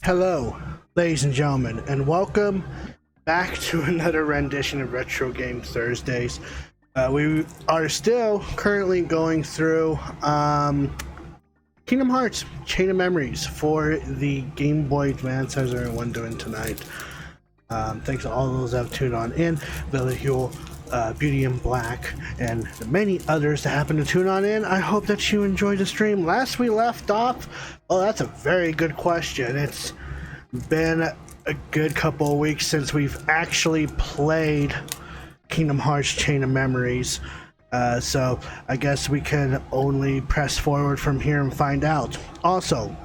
Hello, ladies and gentlemen, and welcome back to another rendition of Retro Game Thursdays. We are still currently going through Kingdom Hearts Chain of Memories for the Game Boy Advance. How's everyone doing tonight? Thanks to all those that have tuned on in. Billy Huel, Beauty in Black, and the many others that happen to tune on in. I hope that you enjoyed the stream. Last we left off, well, that's a very good question. It's been a good couple of weeks since we've actually played Kingdom Hearts Chain of Memories. So I guess we can only press forward from here and find out. Also,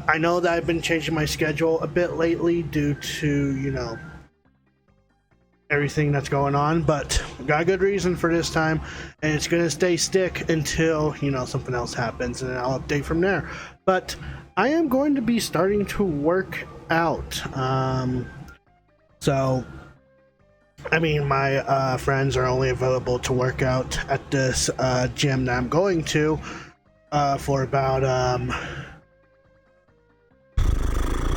I know that I've been changing my schedule a bit lately due to, you know, everything that's going on, but got a good reason for this time, and it's gonna stay stick until, you know, something else happens, and I'll update from there. But I am going to be starting to work out. So I mean, my friends are only available to work out at this gym that I'm going to for about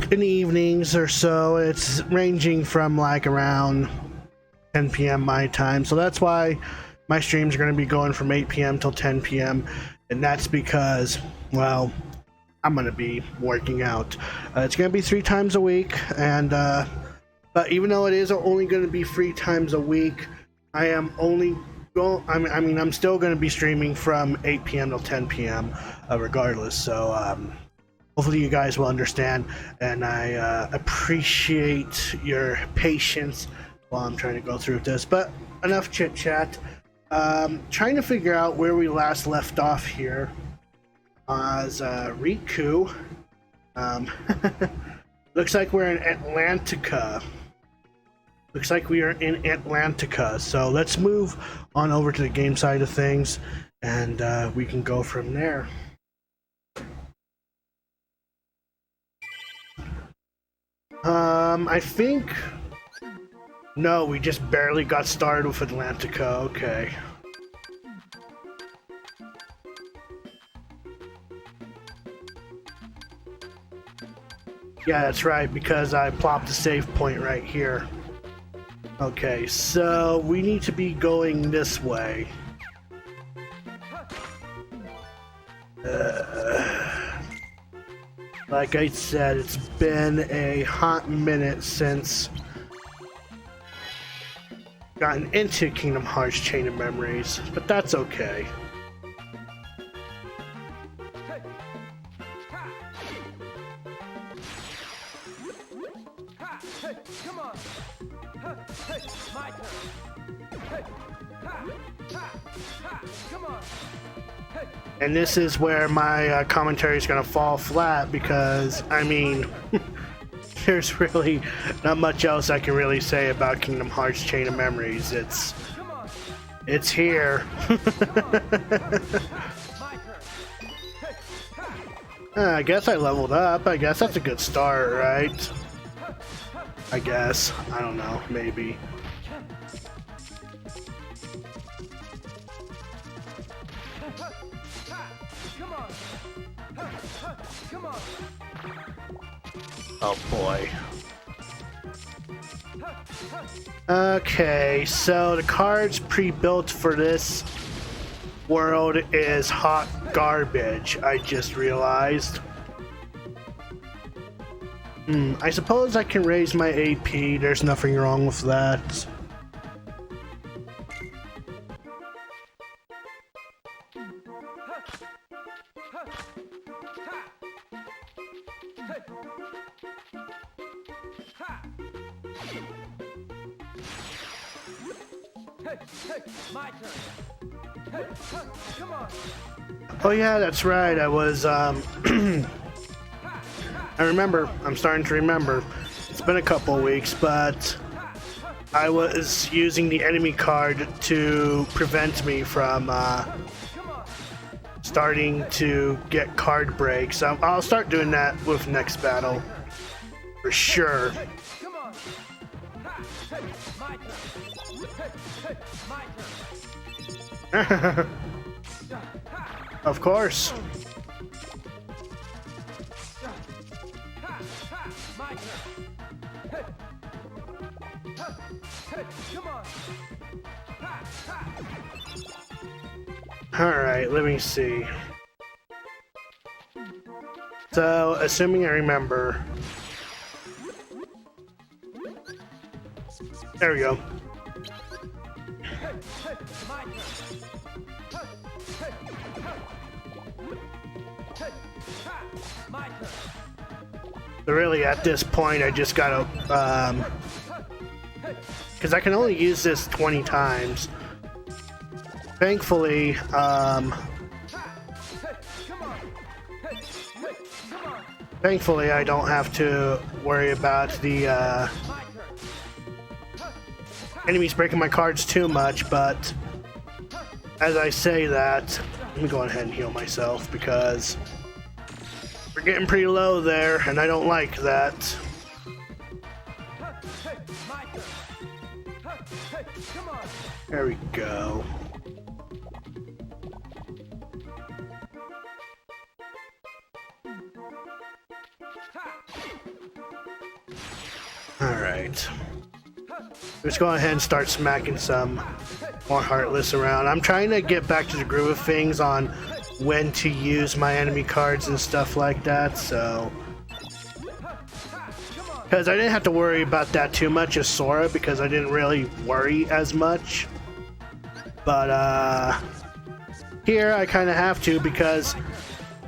in the evenings or so. It's ranging from like around 10 p.m. my time, so that's why my streams are going to be going from 8 p.m. till 10 p.m. and that's because, well, I'm going to be working out. It's going to be 3 times a week, and but even though it is only going to be 3 times a week, I am only I'm still going to be streaming from 8 p.m. till 10 p.m. Regardless. So hopefully you guys will understand, and I appreciate your patience while I'm trying to go through this. But enough chit chat. Trying to figure out where we last left off here as Riku. Looks like we're in Atlantica. Looks like we are in Atlantica. So let's move on over to the game side of things, and we can go from there. I think... No, we just barely got started with Atlantica. Okay. Yeah, that's right, because I plopped a save point right here. Okay, so we need to be going this way. Like I said, it's been a hot minute since gotten into Kingdom Hearts Chain of Memories, but that's okay. And this is where my commentary is going to fall flat because, I mean, there's really not much else I can really say about Kingdom Hearts Chain of Memories. It's here. I guess I leveled up. I guess that's a good start, right? I guess. I don't know. Maybe. Oh boy. Okay, so the cards pre-built for this world is hot garbage, I just realized. I suppose I can raise my AP, there's nothing wrong with that. Oh yeah, that's right. I was I remember. I'm starting to remember. It's been a couple weeks, but I was using the enemy card to prevent me from starting to get card breaks. I'll start doing that with next battle for sure. Of course. Alright, let me see. So, assuming I remember. There we go. So really, at this point, I just gotta, because I can only use this 20 times. Thankfully, I don't have to worry about the enemies breaking my cards too much, but as I say that, let me go ahead and heal myself because we're getting pretty low there, and I don't like that. There we go. Alright. Let's go ahead and start smacking some more Heartless around. I'm trying to get back to the groove of things on when to use my enemy cards and stuff like that, so... Because I didn't have to worry about that too much as Sora, because I didn't really worry as much. But, here I kind of have to, because,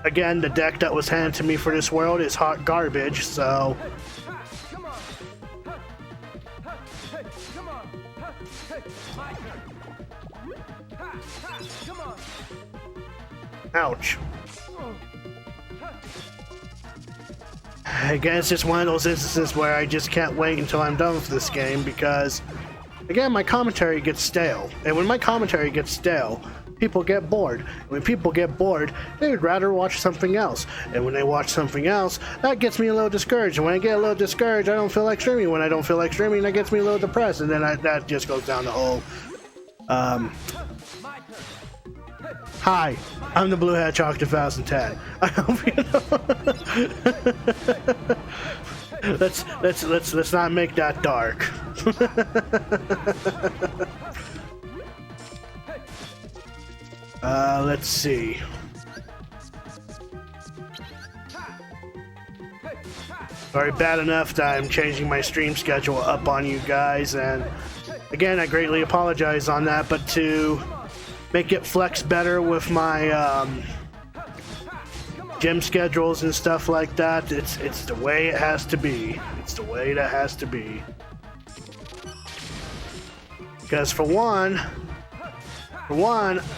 again, the deck that was handed to me for this world is hot garbage, so... Ouch. Again, it's just one of those instances where I just can't wait until I'm done with this game because, again, my commentary gets stale. And when my commentary gets stale, people get bored. When people get bored, they would rather watch something else. And when they watch something else, that gets me a little discouraged. And when I get a little discouraged, I don't feel like streaming. When I don't feel like streaming, that gets me a little depressed. And then that just goes down the whole... Hi, I'm the Blue Hedgehog 2010. I hope you know. let's not make that dark. Let's see. Alright, bad enough that I'm changing my stream schedule up on you guys, and again, I greatly apologize on that, but to make it flex better with my gym schedules and stuff like that, it's the way it has to be. It's the way that has to be. Because for one,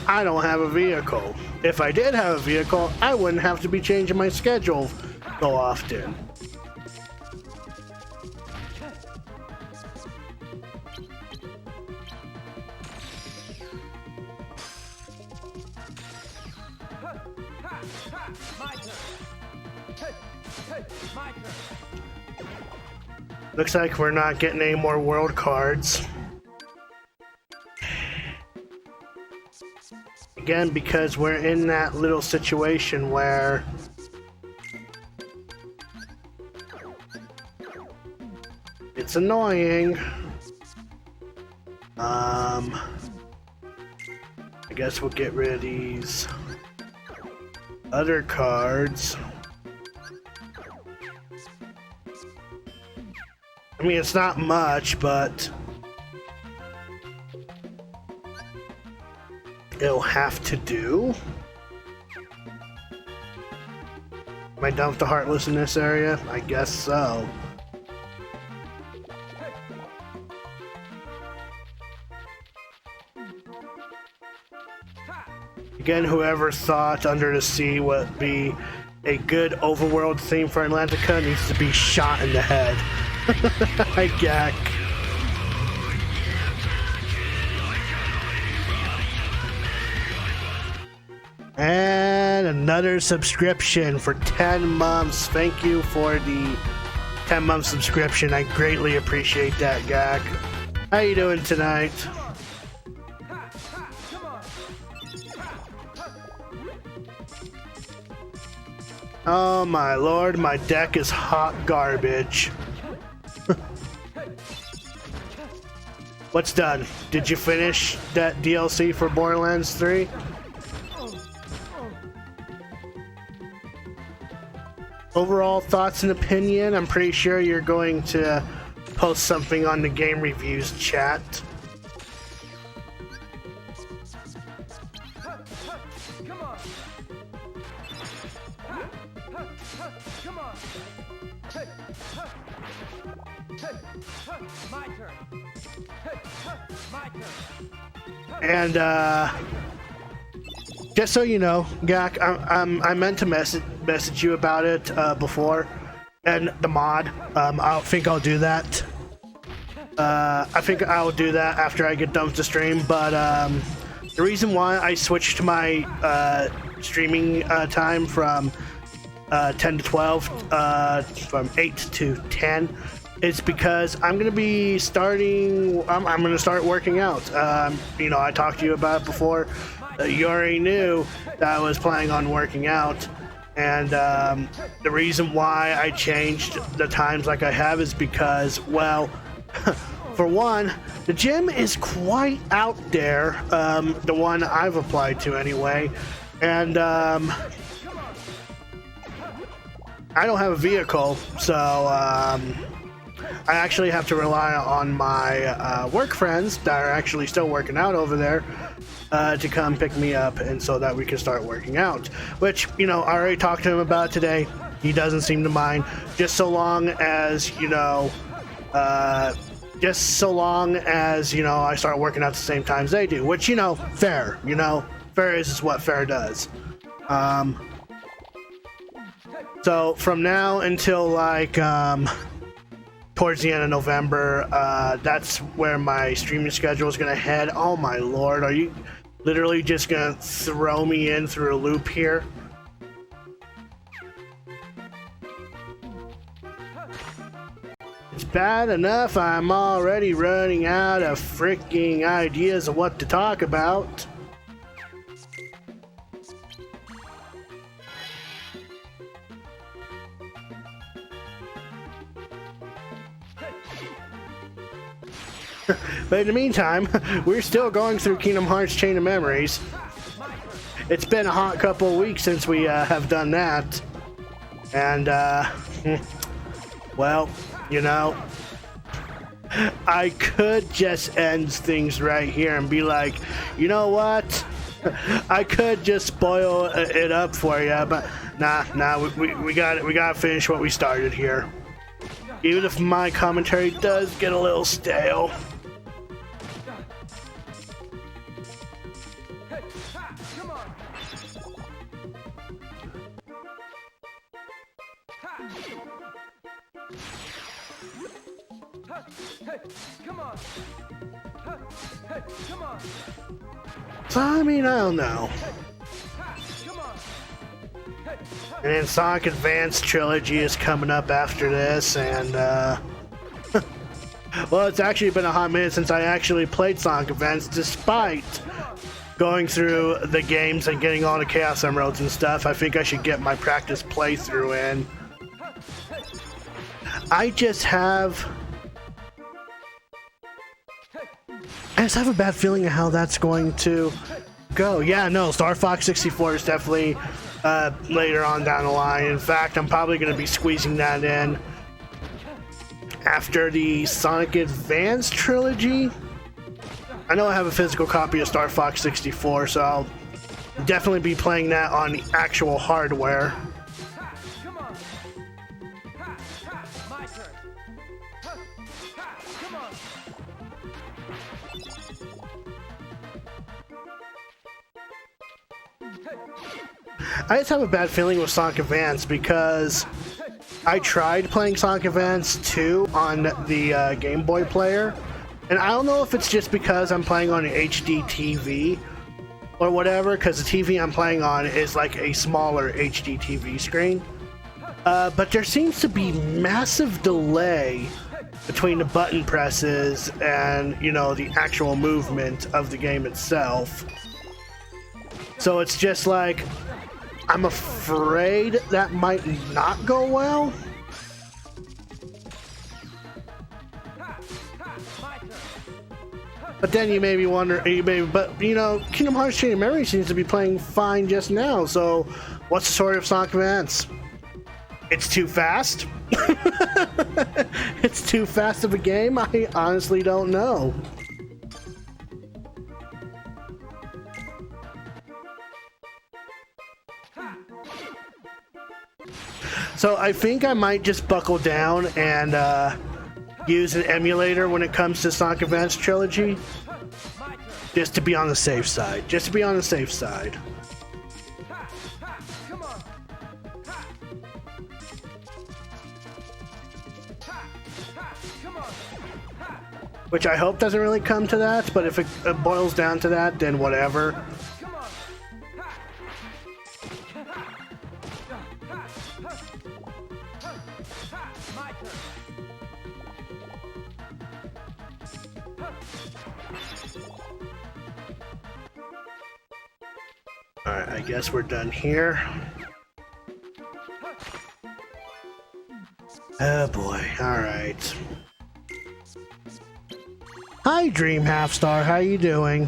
I don't have a vehicle. If I did have a vehicle, I wouldn't have to be changing my schedule so often. Looks like we're not getting any more world cards. Again, because we're in that little situation where it's annoying. I guess we'll get rid of these other cards. I mean, it's not much, but it'll have to do. Am I done with the Heartless in this area? I guess so. Again, whoever thought Under the Sea would be a good overworld theme for Atlantica needs to be shot in the head. I gack. And another subscription for 10 months. Thank you for the 10-month subscription. I greatly appreciate that, Gak. How you doing tonight? Oh my lord, my deck is hot garbage. What's done? Did you finish that DLC for Borderlands 3? Overall thoughts and opinion? I'm pretty sure you're going to post something on the game reviews chat. Come on. Come on. My turn. My turn. And just so you know, Gak, I meant to message you about it before, and the mod. I think I'll do that. I think I'll do that after I get done with the stream. But the reason why I switched my streaming time from 10 to 12, from 8 to 10, is because I'm gonna be starting. I'm gonna start working out. You know, I talked to you about it before. You already knew that I was planning on working out, and the reason why I changed the times like I have is because, well, for one, the gym is quite out there, the one I've applied to anyway, and I don't have a vehicle, so I actually have to rely on my work friends that are actually still working out over there to come pick me up, and so that we can start working out. Which, you know, I already talked to him about today. He doesn't seem to mind, just so long as, you know, I start working out the same times they do. Which, you know, fair. You know, fair is what fair does. So from now until like towards the end of November, that's where my streaming schedule is gonna head. Oh my lord, are you literally just gonna throw me in through a loop here? It's bad enough I'm already running out of freaking ideas of what to talk about. But in the meantime, we're still going through Kingdom Hearts Chain of Memories. It's been a hot couple of weeks since we have done that. And, well, you know, I could just end things right here and be like, you know what? I could just spoil it up for you, but nah, we gotta finish what we started here. Even if my commentary does get a little stale. Come on. Come on. So, I mean, I don't know. Come on. And then Sonic Advance Trilogy is coming up after this, and well, it's actually been a hot minute since I actually played Sonic Advance, despite going through the games and getting all the Chaos Emeralds and stuff. I think I should get my practice playthrough in. I just have a bad feeling of how that's going to go. Yeah, no, Star Fox 64 is definitely later on down the line. In fact, I'm probably going to be squeezing that in after the Sonic Advance trilogy. I know I have a physical copy of Star Fox 64, so I'll definitely be playing that on the actual hardware. Come on. My turn. Come on. I just have a bad feeling with Sonic Advance because I tried playing Sonic Advance 2 on the Game Boy player, and I don't know if it's just because I'm playing on an HD TV or whatever, because the TV I'm playing on is like a smaller HD TV screen. But there seems to be massive delay between the button presses and, you know, the actual movement of the game itself. So it's just like, I'm afraid that might not go well. But then you may be wondering, but you know, Kingdom Hearts Chain of Memory seems to be playing fine just now. So, what's the story of Sonic Advance? It's too fast. It's too fast of a game. I honestly don't know. So I think I might just buckle down and use an emulator when it comes to Sonic Advance Trilogy, just to be on the safe side. Just to be on the safe side. Which I hope doesn't really come to that, but if it boils down to that, then whatever. Alright, I guess we're done here. Oh boy, alright. Hi Dream Halfstar, how you doing?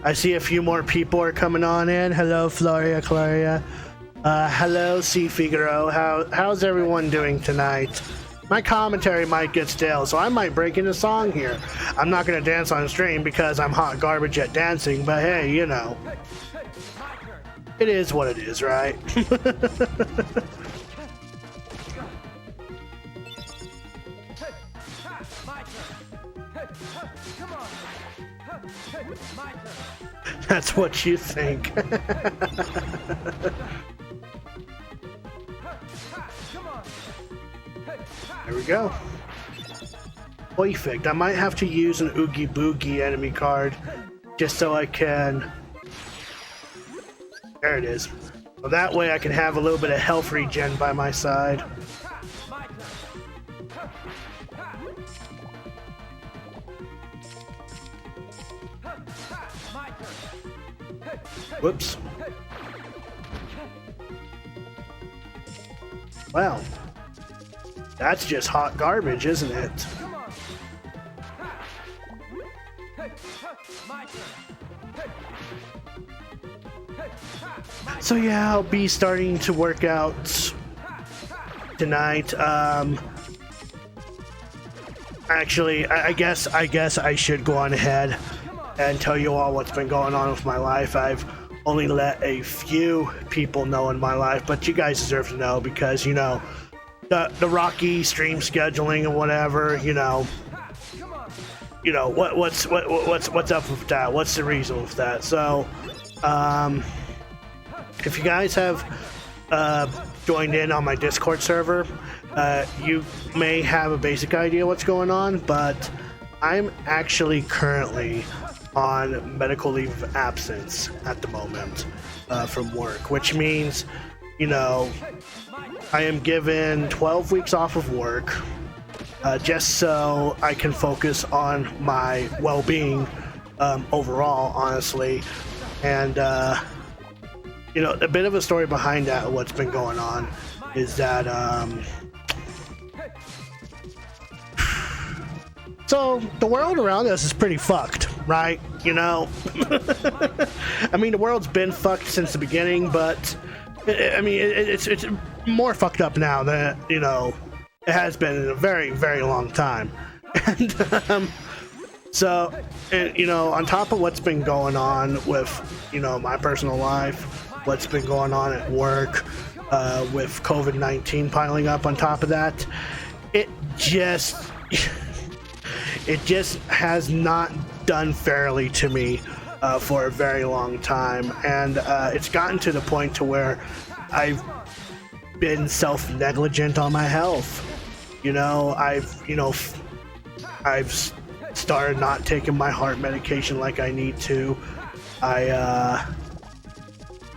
I see a few more people are coming on in. Hello Floria Claria. Hello C Figaro. How's everyone doing tonight? My commentary might get stale, so I might break into song here. I'm not gonna dance on stream because I'm hot garbage at dancing, but hey, you know. It is what it is, right? That's what you think. There we go. Perfect. I might have to use an Oogie Boogie enemy card just so I can... There it is. So that way I can have a little bit of health regen by my side. Whoops. Wow. That's just hot garbage, isn't it? So yeah, I'll be starting to work out tonight. Actually, I guess I should go on ahead and tell you all what's been going on with my life. I've only let a few people know in my life, but you guys deserve to know because, you know, the rocky stream scheduling and whatever, you know, what's up with that? What's the reason with that? So, if you guys have joined in on my Discord server, you may have a basic idea what's going on, but I'm actually currently on medical leave of absence at the moment from work, which means, you know, I am given 12 weeks off of work just so I can focus on my well-being overall, honestly. And, you know, a bit of a story behind that, what's been going on, is that, so the world around us is pretty fucked, right? You know, I mean, the world's been fucked since the beginning, but I mean, it's more fucked up now than, you know, it has been in a very, very long time. And so, you know, on top of what's been going on with, you know, my personal life, what's been going on at work, with COVID-19 piling up on top of that, it just has not done fairly to me for a very long time, and it's gotten to the point to where I've been self-negligent on my health. You know, I've started not taking my heart medication like I need to. I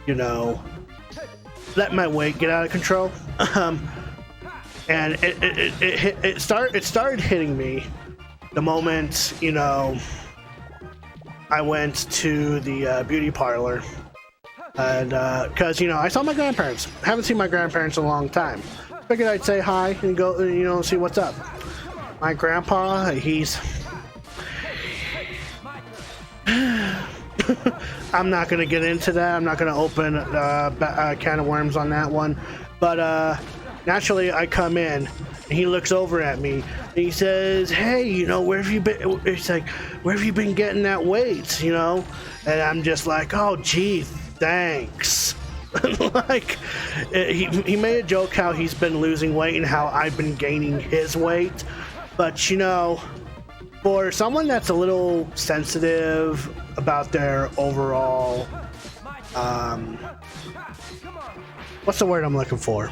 you know, let my weight get out of control, and it started hitting me the moment, you know, I went to the beauty parlor And because I saw my grandparents. Haven't seen my grandparents in a long time. Figured I'd say hi and go, see what's up. My grandpa, he's. I'm not gonna get into that. I'm not gonna open a can of worms on that one. But naturally, I come in and he looks over at me and he says, "Hey, where have you been?" It's like, "Where have you been getting that weight?" And I'm just like, "Oh, gee, thanks." Like, he made a joke how he's been losing weight and how I've been gaining his weight, but for someone that's a little sensitive about their overall, what's the word I'm looking for?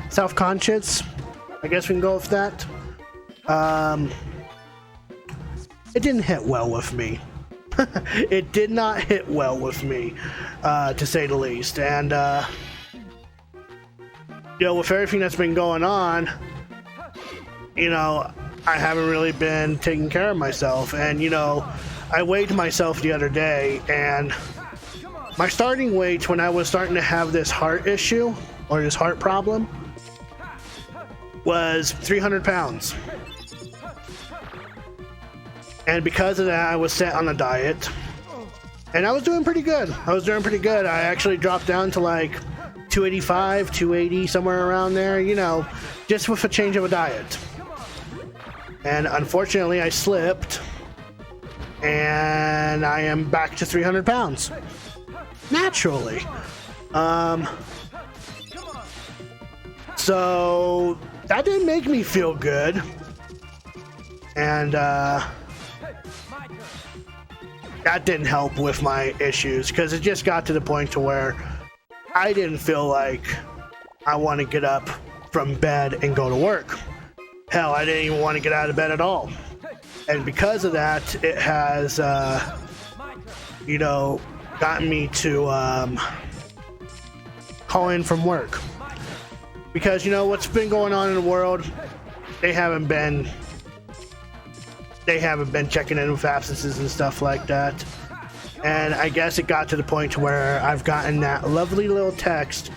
Self-conscious, I guess we can go with that. It didn't hit well with me. It did not hit well with me, to say the least. And, with everything that's been going on, I haven't really been taking care of myself. And, I weighed myself the other day, and my starting weight when I was starting to have this heart issue, or this heart problem, was 300 pounds. And because of that, I was set on a diet. And I was doing pretty good. I actually dropped down to like 285, 280, somewhere around there, just with a change of a diet. And unfortunately, I slipped. And I am back to 300 pounds. Naturally. So that didn't make me feel good. And, that didn't help with my issues, because it just got to the point to where I didn't feel like I want to get up from bed and go to work. Hell, I didn't even want to get out of bed at all. And because of that, it has, gotten me to call in from work. Because, what's been going on in the world, they haven't been checking in with absences and stuff like that. And I guess it got to the point to where I've gotten that lovely little text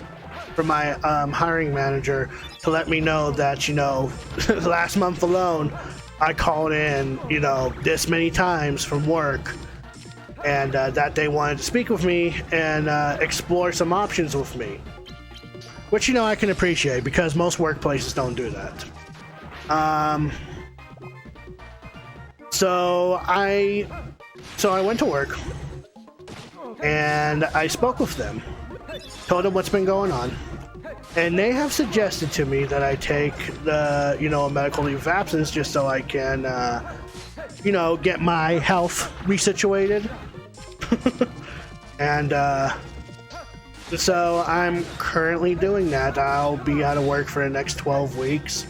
from my hiring manager to let me know that, last month alone, I called in, this many times from work, and that they wanted to speak with me and explore some options with me. Which, I can appreciate, because most workplaces don't do that. So I went to work, and I spoke with them, told them what's been going on, and they have suggested to me that I take the, a medical leave of absence just so I can, get my health resituated. And, so I'm currently doing that. I'll be out of work for the next 12 weeks.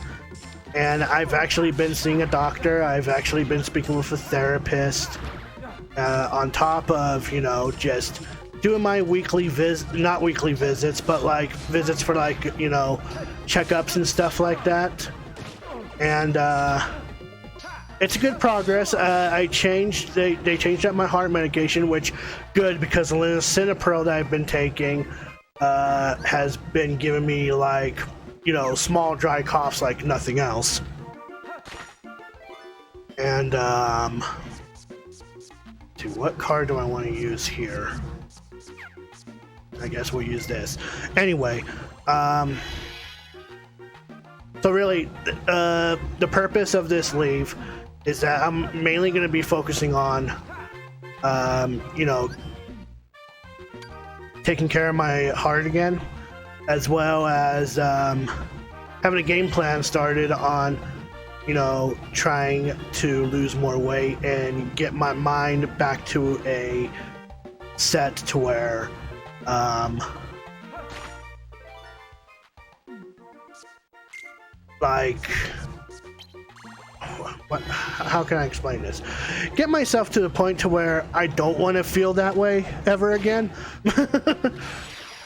And I've actually been seeing a doctor. I've actually been speaking with a therapist. On top of, just doing my weekly not weekly visits, but like visits for like, checkups and stuff like that. And it's a good progress. They changed up my heart medication, which good, because the lisinopril that I've been taking has been giving me like, small dry coughs like nothing else. And what card do I want to use here? I guess we'll use this. Anyway, so really, the purpose of this leave is that I'm mainly going to be focusing on, taking care of my heart again, as well as having a game plan started on, trying to lose more weight and get my mind back to a set to where, how can I explain this? Get myself to the point to where I don't want to feel that way ever again.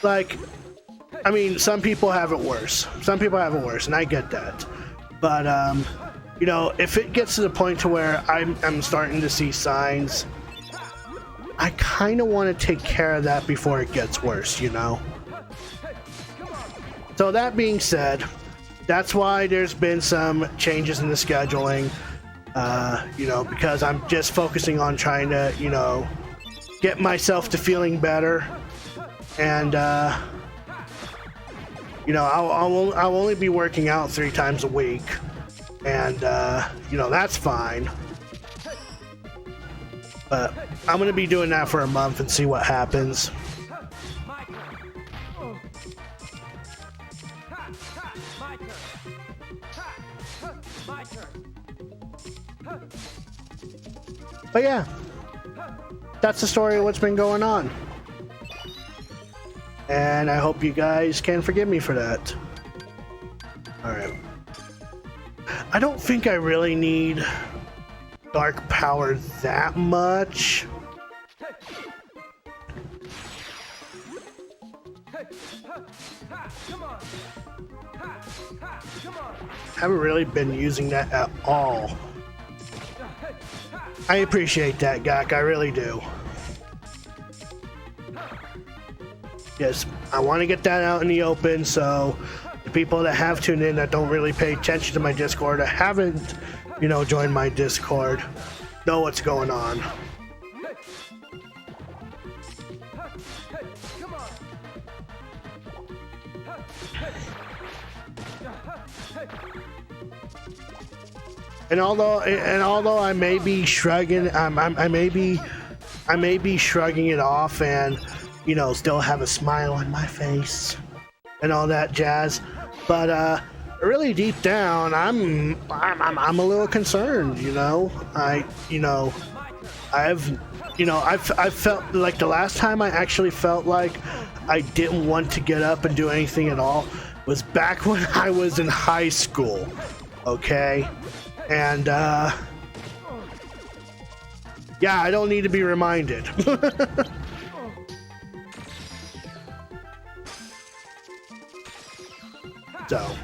Like, some people have it worse. And I get that. But, you know, if it gets to the point to where I'm starting to see signs, I kind of want to take care of that before it gets worse, you know? So that being said, that's why there's been some changes in the scheduling, you know, because I'm just focusing on trying to, you know, get myself to feeling better. And, you know, I'll only be working out 3 times a week. And, you know, that's fine. But I'm going to be doing that for a month and see what happens. But yeah, that's the story of what's been going on. And I hope you guys can forgive me for that. Alright. I don't think I really need dark power that much. Haven't really been using that at all. I appreciate that, Gak. I really do. Yes, I want to get that out in the open so the people that have tuned in that don't really pay attention to my Discord or haven't, you know, joined my Discord know what's going on. And although I may be shrugging, I may be shrugging it off and, you know, still have a smile on my face and all that jazz, but really deep down, I'm a little concerned. You know, I've felt like the last time I actually felt like I didn't want to get up and do anything at all was back when I was in high school. Okay. And, yeah, I don't need to be reminded. So,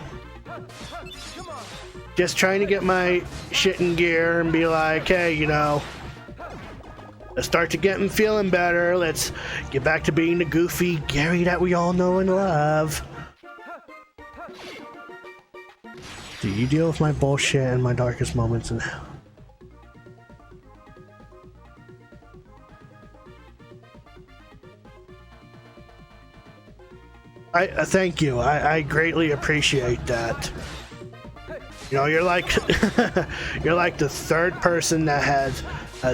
just trying to get my shit in gear and be like, hey, you know, let's start to getting feeling better. Let's get back to being the goofy Gary that we all know and love. Do you deal with my bullshit and my darkest moments in hell? I thank you. I greatly appreciate that. You know, you're like you're like the third person that has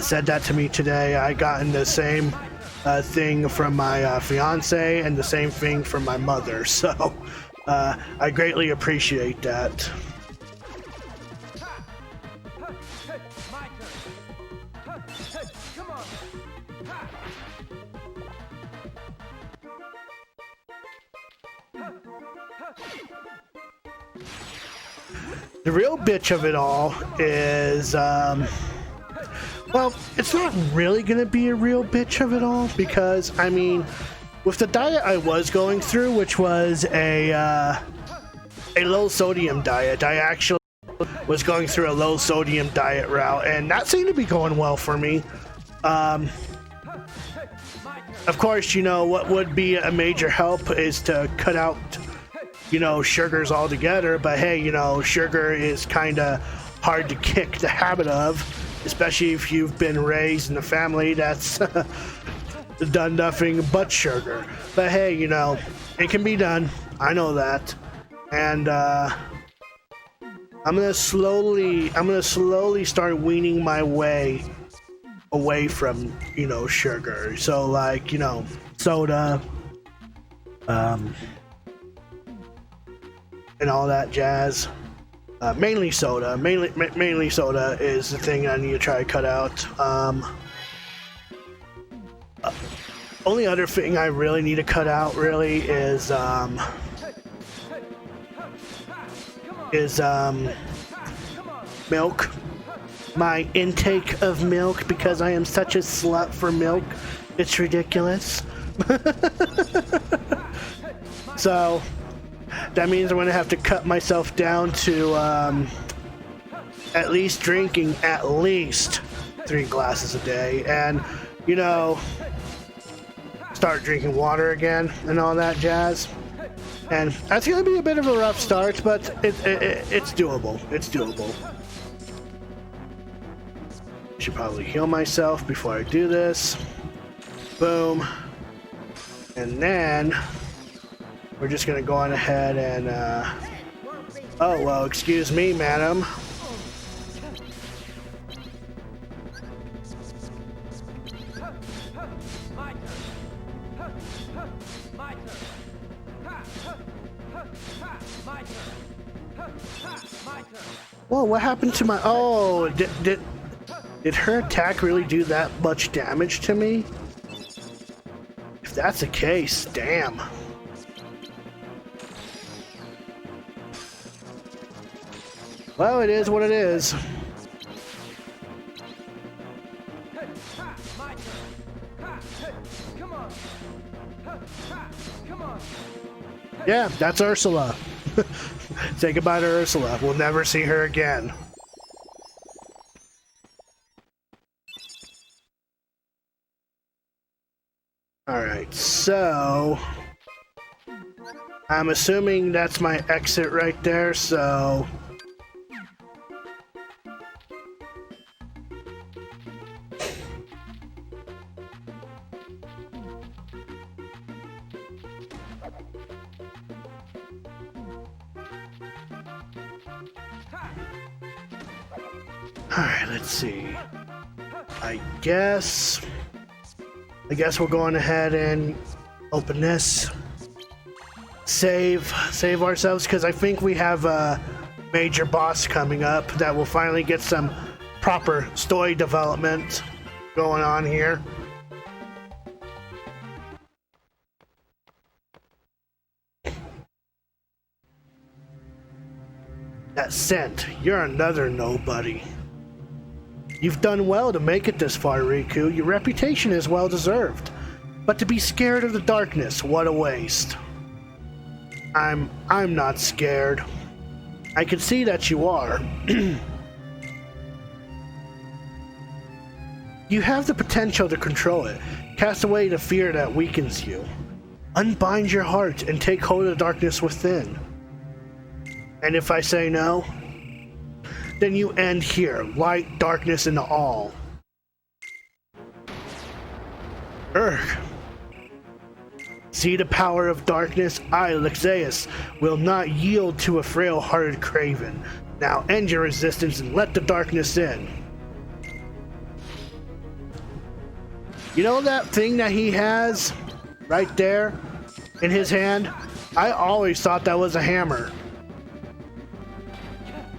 said that to me today. I gotten the same thing from my fiance and the same thing from my mother. So I greatly appreciate that. The real bitch of it all is, well, it's not really gonna be a real bitch of it all because, I mean, with the diet I was going through, which was a low sodium diet, I actually was going through a low sodium diet route, and that seemed to be going well for me. Of course, you know, what would be a major help is to cut out, you know, sugars altogether, but hey, you know, sugar is kind of hard to kick the habit of, especially if you've been raised in a family that's done nothing but sugar. But hey, you know, it can be done. I know that. And I'm gonna slowly start weaning my way away from, you know, sugar. So like, you know, soda, and all that jazz. Mainly soda. Mainly soda is the thing I need to try to cut out. Only other thing I really need to cut out really is milk. My intake of milk, because I am such a slut for milk. It's ridiculous. So that means I'm gonna have to cut myself down to at least drinking at least 3 glasses a day, and you know, start drinking water again and all that jazz. And that's gonna be a bit of a rough start, but it's doable. It's doable. Should probably heal myself before I do this. Boom. And then we're just gonna go on ahead and oh well, excuse me, madam. Whoa, what happened to my... Oh, did her attack really do that much damage to me? If that's the case, damn. Well, it is what it is. Yeah, that's Ursula. Say goodbye to Ursula. We'll never see her again. Alright, so... I'm assuming that's my exit right there, so... Alright, let's see. I guess we're going ahead and open this. Save ourselves, because I think we have a major boss coming up that will finally get some proper story development going on here. That scent, you're another nobody. You've done well to make it this far, Riku. Your reputation is well deserved. But to be scared of the darkness, what a waste. I'm not scared. I can see that you are. You have the potential to control it. Cast away the fear that weakens you. Unbind your heart and take hold of the darkness within. And if I say no, then you end here, light, darkness, and all. Urgh. See the power of darkness? I, Lexaeus, will not yield to a frail-hearted craven. Now end your resistance and let the darkness in. You know that thing that he has right there in his hand? I always thought that was a hammer.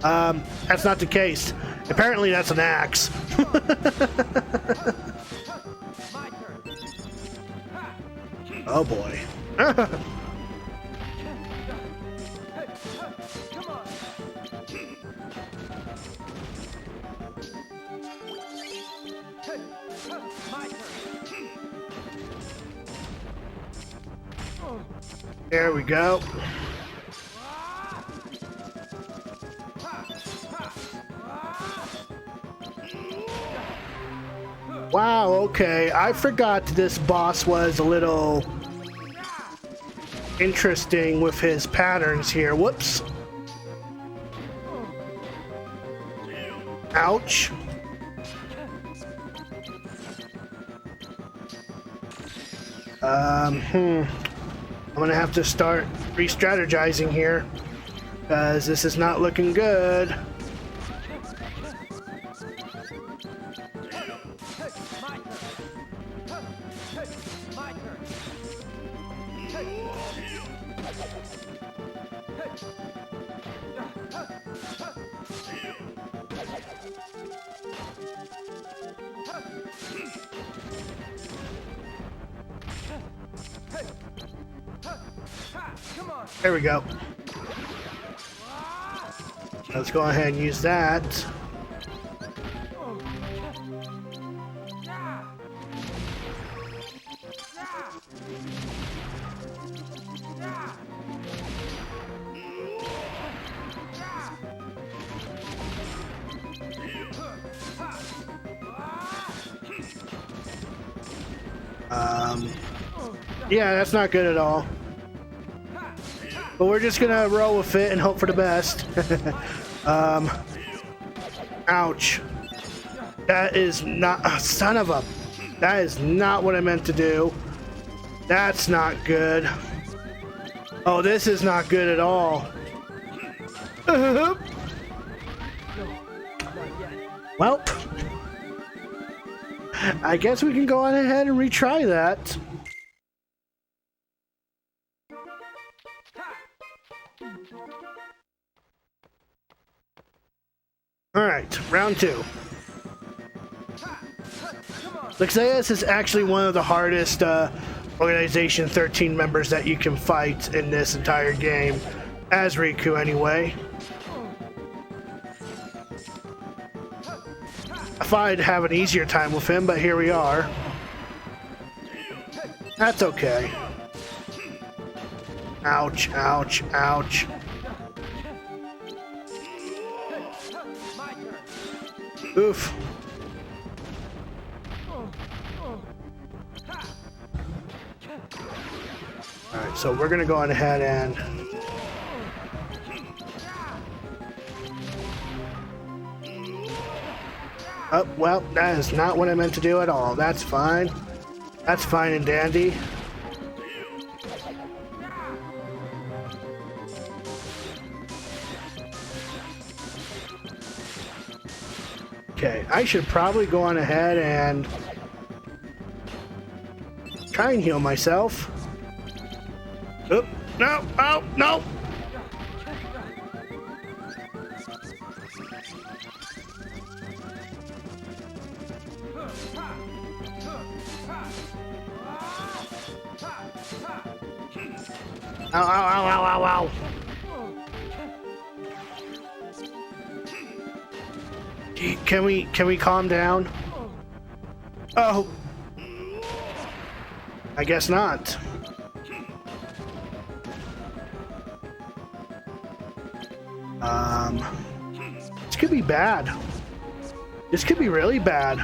That's not the case. Apparently that's an axe. Oh boy. There we go. Wow, okay. I forgot this boss was a little interesting with his patterns here. Whoops. Ouch. I'm gonna have to start re-strategizing here, because this is not looking good. There we go. Let's go ahead and use that. Yeah, that's not good at all. But we're just gonna roll with it and hope for the best. Ouch. That is not... son of a... That is not what I meant to do. That's not good. Oh, this is not good at all. Well, I guess we can go on ahead and retry that. Alright, round 2. Lexaeus is actually one of the hardest Organization 13 members that you can fight in this entire game, as Riku anyway. I thought I'd have an easier time with him, but here we are. That's okay. Ouch, ouch, ouch. Oof. Alright, so we're gonna go on ahead and... Oh, well, that is not what I meant to do at all. That's fine. That's fine and dandy. Okay, I should probably go on ahead and try and heal myself. Oop, no, oh, no! Ow, ow, ow, ow, ow, ow. Can we calm down? Oh. I guess not. This could be bad. This could be really bad.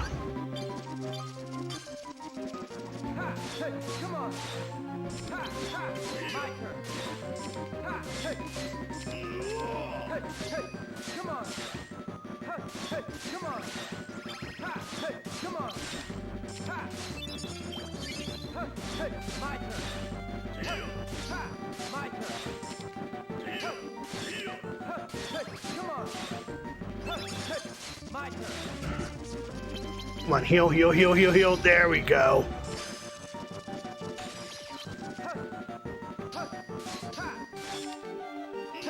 Come on, heal, heal, heal, heal, heal. There we go.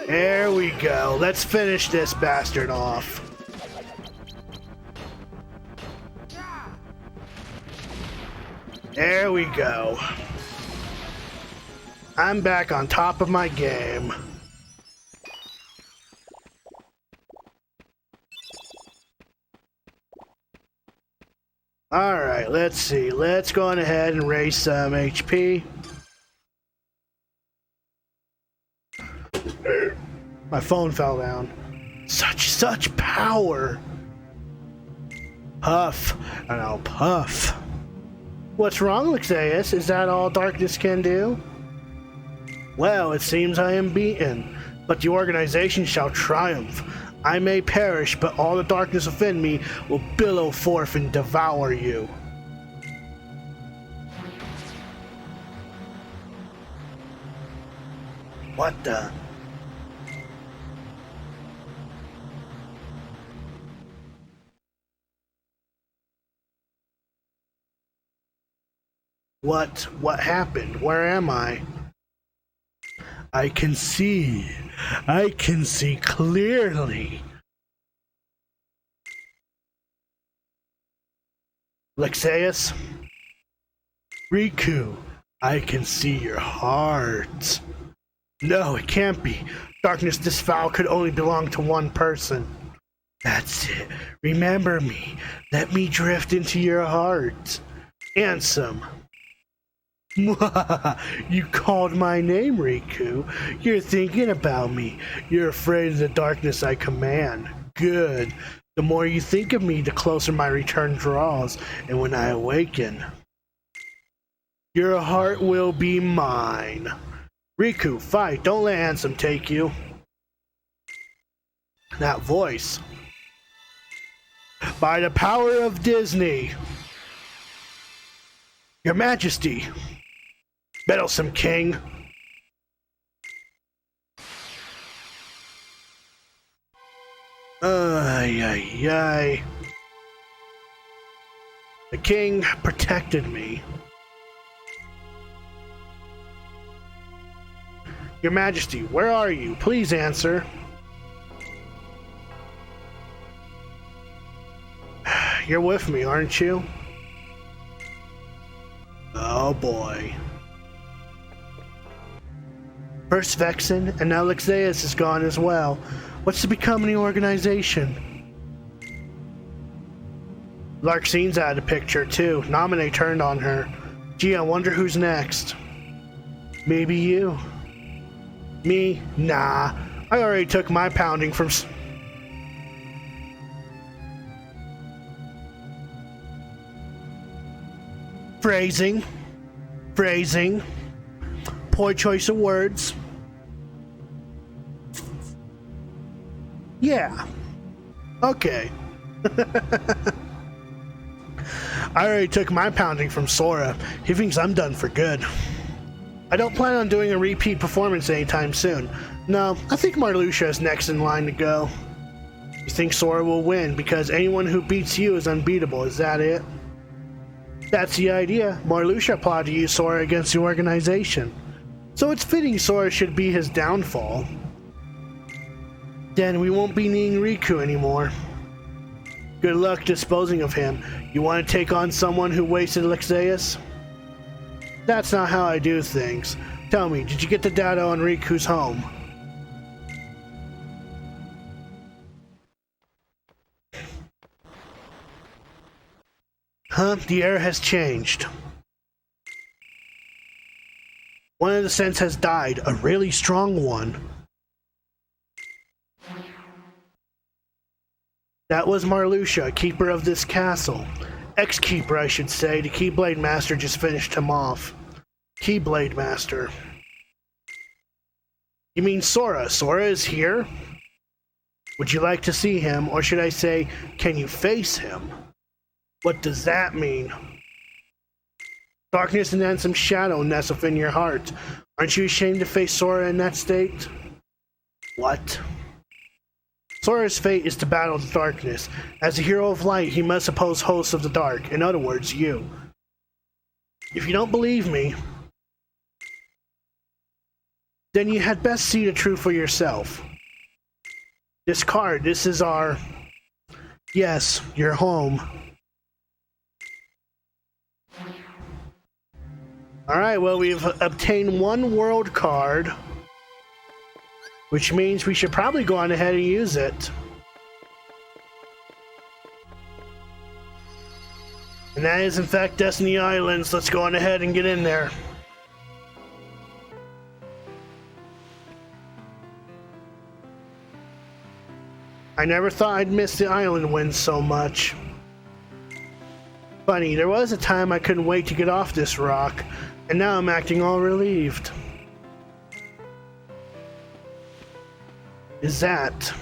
There we go. Let's finish this bastard off. There we go. I'm back on top of my game. Alright, let's see. Let's go on ahead and raise some HP. My phone fell down. Such power. Puff. I know, puff. What's wrong, Lexaeus? Is that all darkness can do? Well, it seems I am beaten, but the organization shall triumph. I may perish, but all the darkness within me will billow forth and devour you. What the? What happened? Where am I? I can see clearly. Lexaeus? Riku, I can see your heart. No, it can't be. Darkness this foul could only belong to one person. That's it. Remember me. Let me drift into your heart. Handsome. You called my name, Riku. You're thinking about me. You're afraid of the darkness I command. Good. The more you think of me, the closer my return draws, and when I awaken... Your heart will be mine. Riku, fight. Don't let Ansem take you. That voice. By the power of Disney. Your Majesty. Meddlesome King. Ay, ay, ay. The king protected me. Your Majesty, where are you? Please answer. You're with me, aren't you? Oh boy. First Vexen, and now Lexaeus is gone as well. What's to become of the organization? Larxine's out of the picture too. Naminé turned on her. Gee, I wonder who's next. Maybe you. Me? Nah. I already took my pounding from... Phrasing. Phrasing. Poor choice of words. Yeah. Okay. I already took my pounding from Sora. He thinks I'm done for good. I don't plan on doing a repeat performance anytime soon. No, I think Marluxia is next in line to go. You think Sora will win because anyone who beats you is unbeatable, is that it? That's the idea. Marluxia plotted to use Sora against the organization. So it's fitting Sora should be his downfall. Then we won't be needing Riku anymore. Good luck disposing of him. You want to take on someone who wasted Lexaeus? That's not how I do things. Tell me, did you get the data on Riku's home? Huh? The air has changed. One of the scents has died, a really strong one. That was Marluxia, keeper of this castle. Ex-keeper, I should say. The Keyblade Master just finished him off. Keyblade Master. You mean Sora? Sora is here? Would you like to see him, or should I say, can you face him? What does that mean? Darkness and then some shadow nestle within your heart. Aren't you ashamed to face Sora in that state? What? Sora's fate is to battle the darkness. As a hero of light, he must oppose hosts of the dark. In other words, you. If you don't believe me, then you had best see the truth for yourself. This card, this is our... Yes, your home. Alright, well, we've obtained one world card, which means we should probably go on ahead and use it. And that is, in fact, Destiny Islands. Let's go on ahead and get in there. I never thought I'd miss the island winds so much. Funny, there was a time I couldn't wait to get off this rock, and now I'm acting all relieved. Is that...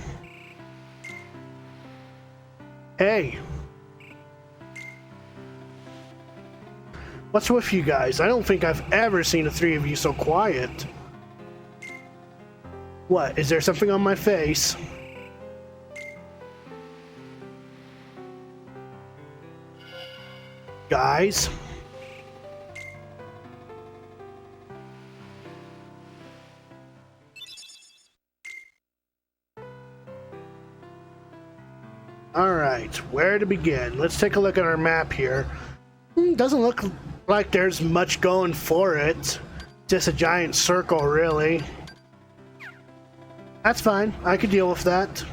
Hey. What's with you guys? I don't think I've ever seen the three of you so quiet. What, is there something on my face? Guys? Alright, where to begin? Let's take a look at our map here. Doesn't look like there's much going for it. Just a giant circle, really. That's fine, I could deal with that.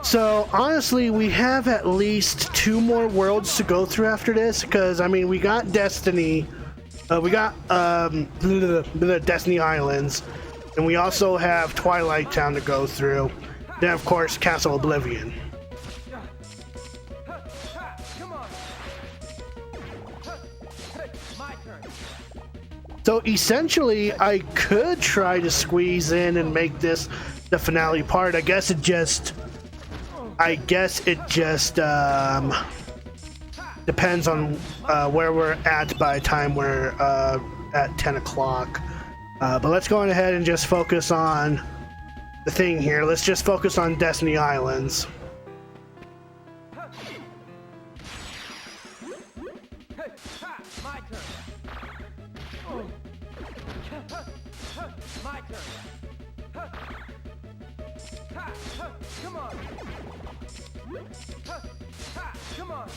So, honestly, we have at least 2 more worlds to go through after this, because, I mean, we got Destiny, we got, the Destiny Islands, And we also have Twilight Town to go through. Then, of course, Castle Oblivion. Come on. My turn. So essentially, I could try to squeeze in and make this the finale part. I guess it just depends on where we're at by the time we're at 10 o'clock. But let's go on ahead and just focus on the thing here. Let's just focus on Destiny Islands. My turn. My turn. Come on. Come on.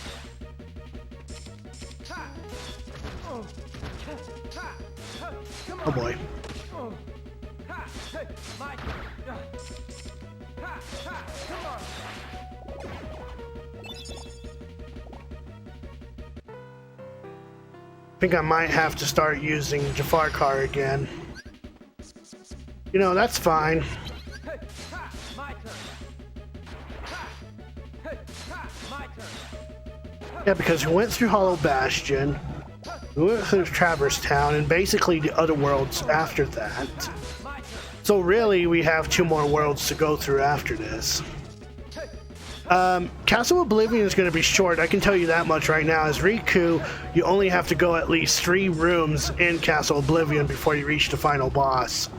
Oh boy. My turn. Come on. I think I might have to start using Jafar Car again. You know, that's fine. My turn. My turn. Yeah, because we went through Hollow Bastion, we went through Traverse Town, and basically the other worlds after that. So really, we have 2 more worlds to go through after this. Castle Oblivion is going to be short, I can tell you that much right now. As Riku, you only have to go at least 3 rooms in Castle Oblivion before you reach the final boss.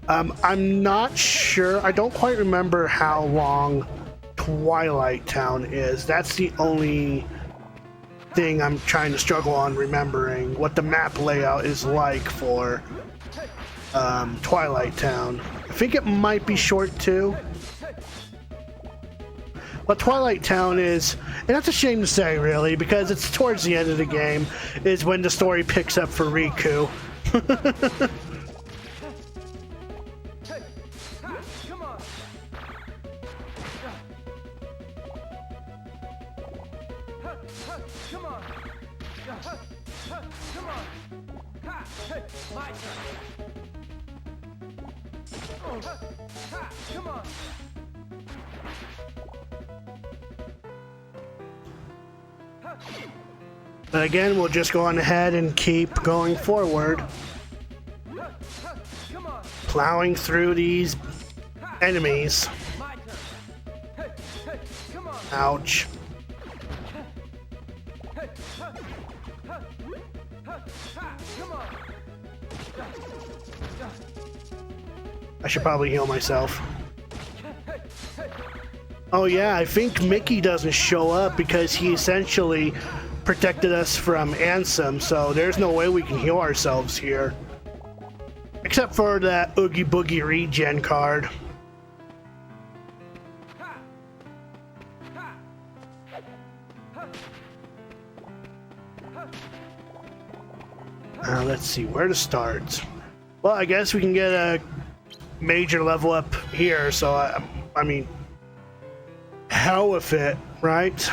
I'm not sure, I don't quite remember how long Twilight Town is. That's the only thing I'm trying to struggle on remembering, what the map layout is like for Twilight Town. I think it might be short too. But Twilight Town is, and that's a shame to say really, because it's towards the end of the game, is when the story picks up for Riku. Come on. Come on. Come on. My turn. Come on. But again, we'll just go on ahead and keep going forward, Come on. plowing through these enemies. My turn. Come on. Ouch. Come on. I should probably heal myself. Oh yeah, I think Mickey doesn't show up because he essentially protected us from Ansem, so there's no way we can heal ourselves here. Except for that Oogie Boogie regen card. Let's see where to start. Well, I guess we can get a major level up here, so I mean, hell with it, right?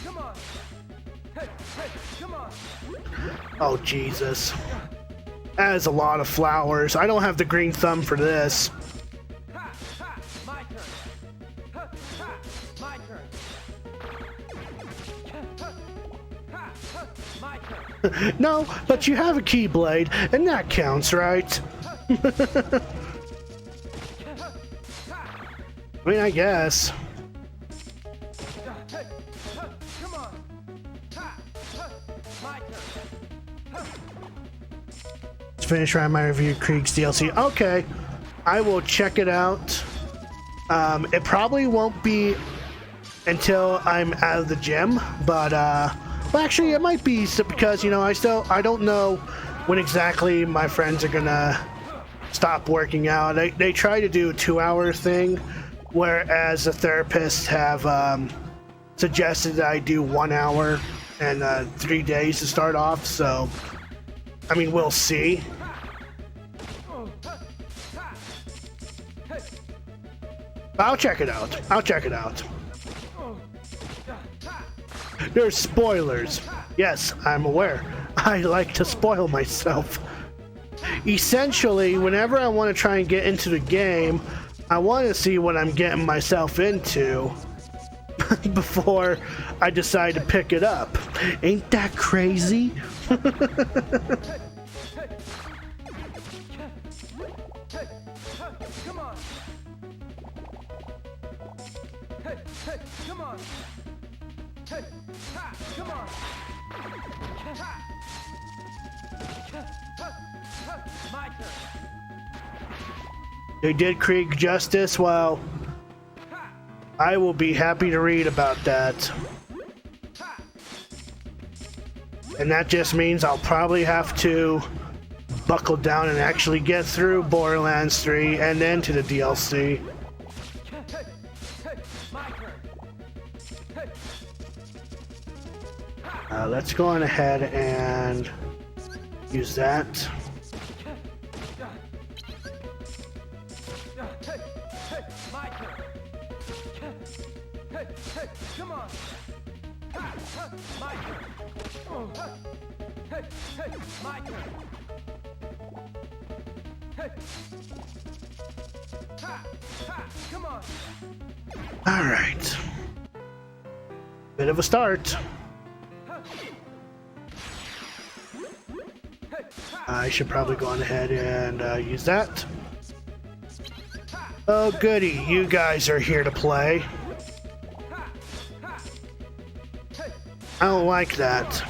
Come on. Come on. Oh, Jesus. That is a lot of flowers. I don't have the green thumb for this. My turn. My turn. My turn. No, but you have a Keyblade, and that counts, right? I mean, I guess. Come on. My turn. Let's finish around my review of Krieg's DLC. Okay, I will check it out. It probably won't be until I'm out of the gym, but well, actually, it might be because, you know, I don't know when exactly my friends are gonna stop working out. They try to do a 2-hour thing, whereas the therapists have suggested that I do 1 hour and 3 days to start off. So, I mean, we'll see. I'll check it out. I'll check it out. There's spoilers. Yes, I'm aware. I like to spoil myself. Essentially, whenever I want to try and get into the game, I want to see what I'm getting myself into before I decide to pick it up. Ain't that crazy? Come on. Hey, hey, come on. Hey, ha, come on. Ha. My turn. They did Krieg justice. Well, I will be happy to read about that. And that just means I'll probably have to buckle down and actually get through Borderlands 3 and then to the DLC. Let's go on ahead and use that. My turn. Hey, come on. My turn. Hey, my turn. Hey. Come on. All right. Bit of a start. I should probably go on ahead and use that. Oh goody, you guys are here to play. I don't like that.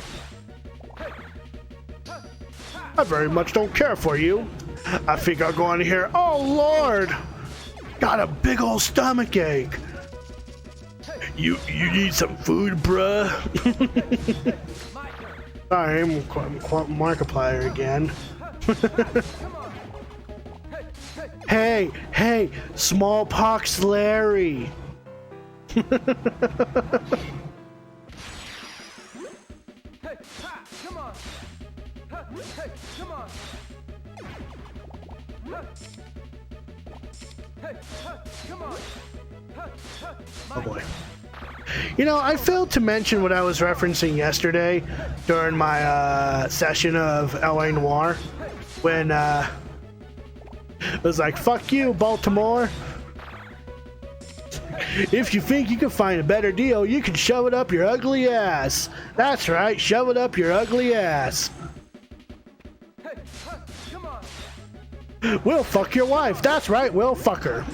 I very much don't care for you. I think I'll go on here. Oh Lord! Got a big old stomach ache. You need some food, bruh? Sorry, I'm Markiplier again. Hey, Smallpox Larry. Come on. Come on. Come on. Oh boy. You know, I failed to mention what I was referencing yesterday during my session of LA Noire when it was like, fuck you, Baltimore. If you think you can find a better deal, you can shove it up your ugly ass. That's right, shove it up your ugly ass. Come on. We'll fuck your wife. That's right, we'll fuck her.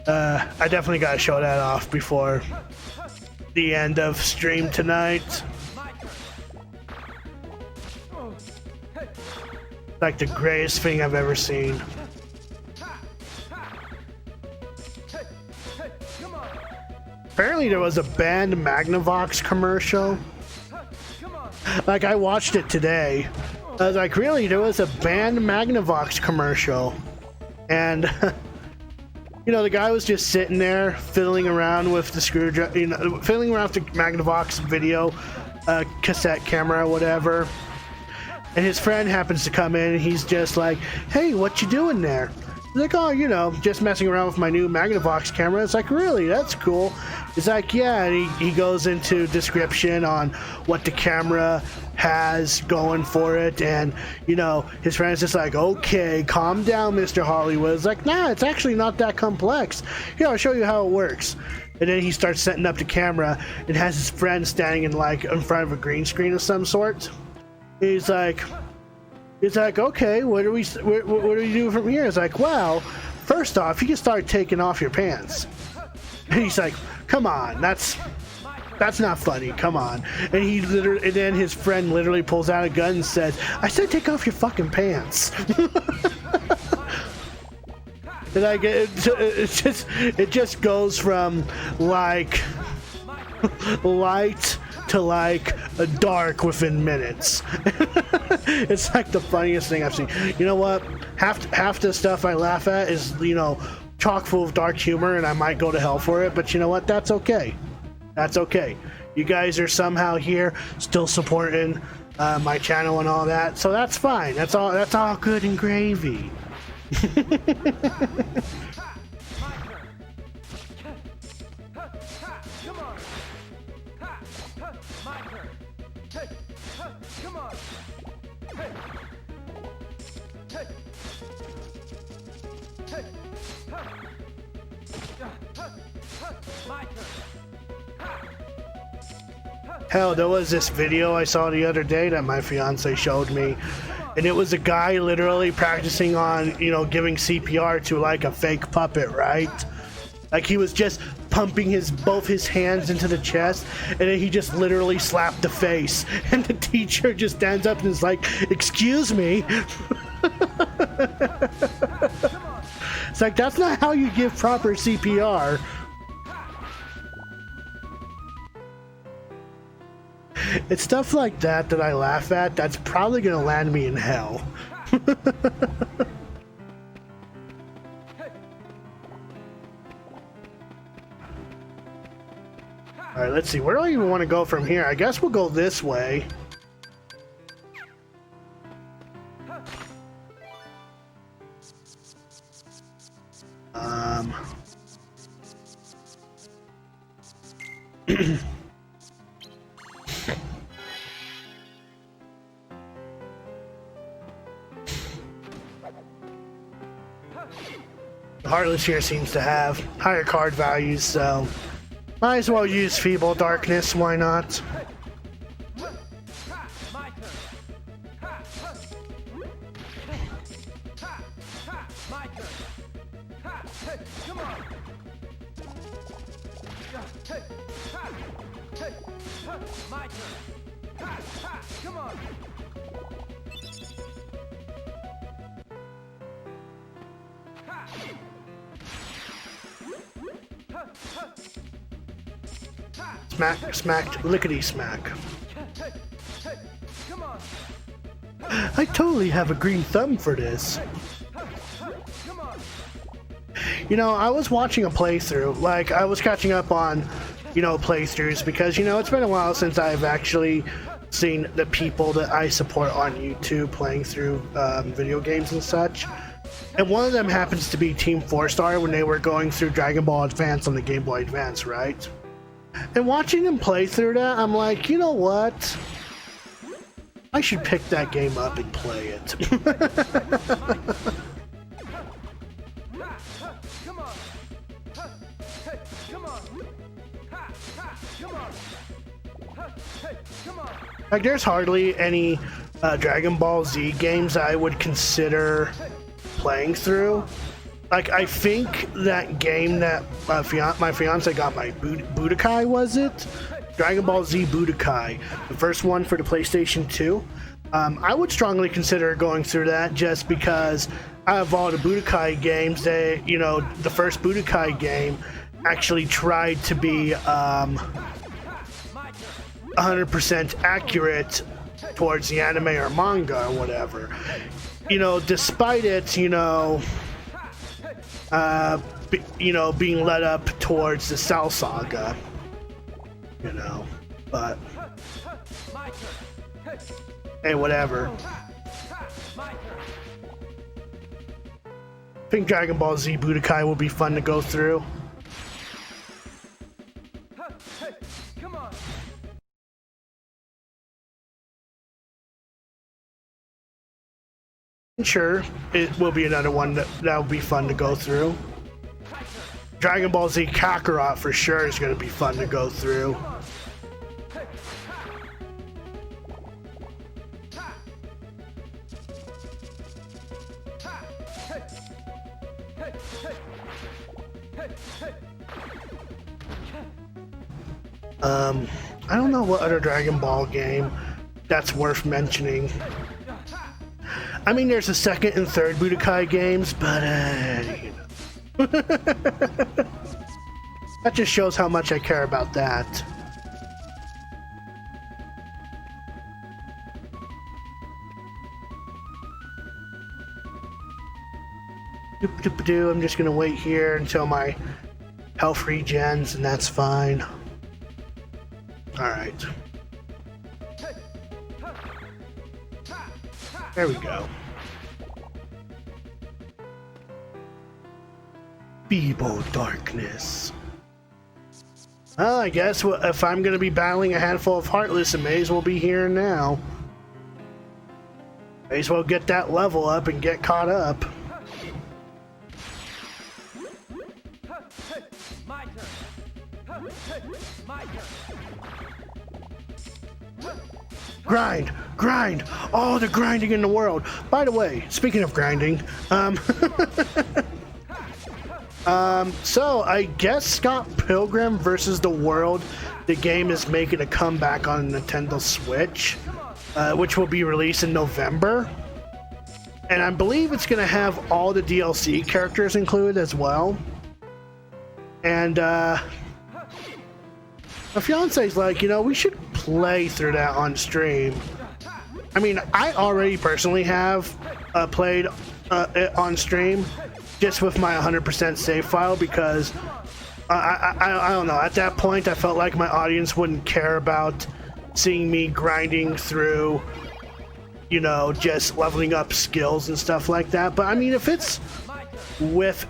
I definitely gotta show that off before the end of stream tonight. Like the greatest thing I've ever seen. Apparently there was a banned Magnavox commercial. Like, I watched it today. I was like, really? There was a banned Magnavox commercial. And you know, the guy was just sitting there fiddling around with the screwdriver, you know, fiddling around with the Magnavox video cassette camera or whatever. And his friend happens to come in and he's just like, hey, what you doing there? He's like, oh, you know, just messing around with my new Magnavox camera. It's like, really? That's cool. He's like, yeah. And he goes into description on what the camera has going for it. And, you know, his friend's just like, okay, calm down, Mr. Hollywood. It's like, nah, it's actually not that complex. Here, I'll show you how it works. And then he starts setting up the camera and has his friend standing in front of a green screen of some sort. He's like, okay, what do we do from here? It's like, well, first off, you can start taking off your pants. And he's like, come on, that's not funny. Come on. And then his friend literally pulls out a gun and says, I said take off your fucking pants. And I get it just goes from like light to like a dark within minutes. It's like the funniest thing I've seen. You know what? Half the stuff I laugh at is, you know, chock full of dark humor, and I might go to hell for it. But you know what? That's okay. That's okay. You guys are somehow here, still supporting my channel and all that, so that's fine. That's all good and gravy. Come on. Come on. Hey. Hey. Hey. Ha. Ha. Ha. My turn. Hell, there was this video I saw the other day that my fiance showed me, and it was a guy literally practicing on, you know, giving CPR to like a fake puppet, right? Like he was just pumping both his hands into the chest, and then he just literally slapped the face, and the teacher just stands up and is like, "Excuse me." It's like, that's not how you give proper CPR. It's stuff like that that I laugh at that's probably gonna land me in hell. Alright, let's see. Where do I even want to go from here? I guess we'll go this way. Heartless here seems to have higher card values, so might as well use Feeble Darkness, why not? My turn. My turn. Hey, come on. Hey, hey, my turn. Come on. Smack, smacked, lickety smack. Come on. I totally have a green thumb for this. Come on. You know, I was watching a playthrough, like I was catching up on, you know, playthroughs because, you know, it's been a while since I've actually seen the people that I support on YouTube playing through video games and such. And one of them happens to be Team 4-Star when they were going through Dragon Ball Advance on the Game Boy Advance, right? And watching them play through that, I'm like, you know what? I should pick that game up and play it. Come on. Hey, come on. Come on. Hey, come on. Like, there's hardly any Dragon Ball Z games I would consider playing through. Like, I think that game that my fiance got my Budokai, was it? Dragon Ball Z Budokai, the first one for the PlayStation 2. I would strongly consider going through that just because out of all the Budokai games, they, you know, the first Budokai game actually tried to be 100% accurate towards the anime or manga or whatever. You know, despite it, you know, being led up towards the Cell Saga, you know, but hey, whatever. I think Dragon Ball Z Budokai will be fun to go through. Hey, come on. Sure, it will be another one that will be fun to go through. Dragon Ball Z Kakarot for sure is going to be fun to go through. I don't know what other Dragon Ball game that's worth mentioning. I mean, there's the second and third Budokai games, but you know. That just shows how much I care about that. Doop-doop-doo. I'm just gonna wait here until my health regens, and that's fine. Alright. There we go. Feeble Darkness. Well, I guess if I'm going to be battling a handful of Heartless, it may as well be here now. May as well get that level up and get caught up. My turn. My turn. Grind, grind, all the grinding in the world. By the way, speaking of grinding, so I guess Scott Pilgrim versus the World, the game is making a comeback on Nintendo Switch, which will be released in November. And I believe it's going to have all the DLC characters included as well. And my fiance's like, you know, we should play through that on stream. I mean, I already personally have played it on stream just with my 100% save file because I don't know. At that point, I felt like my audience wouldn't care about seeing me grinding through, you know, just leveling up skills and stuff like that. But I mean, if it's with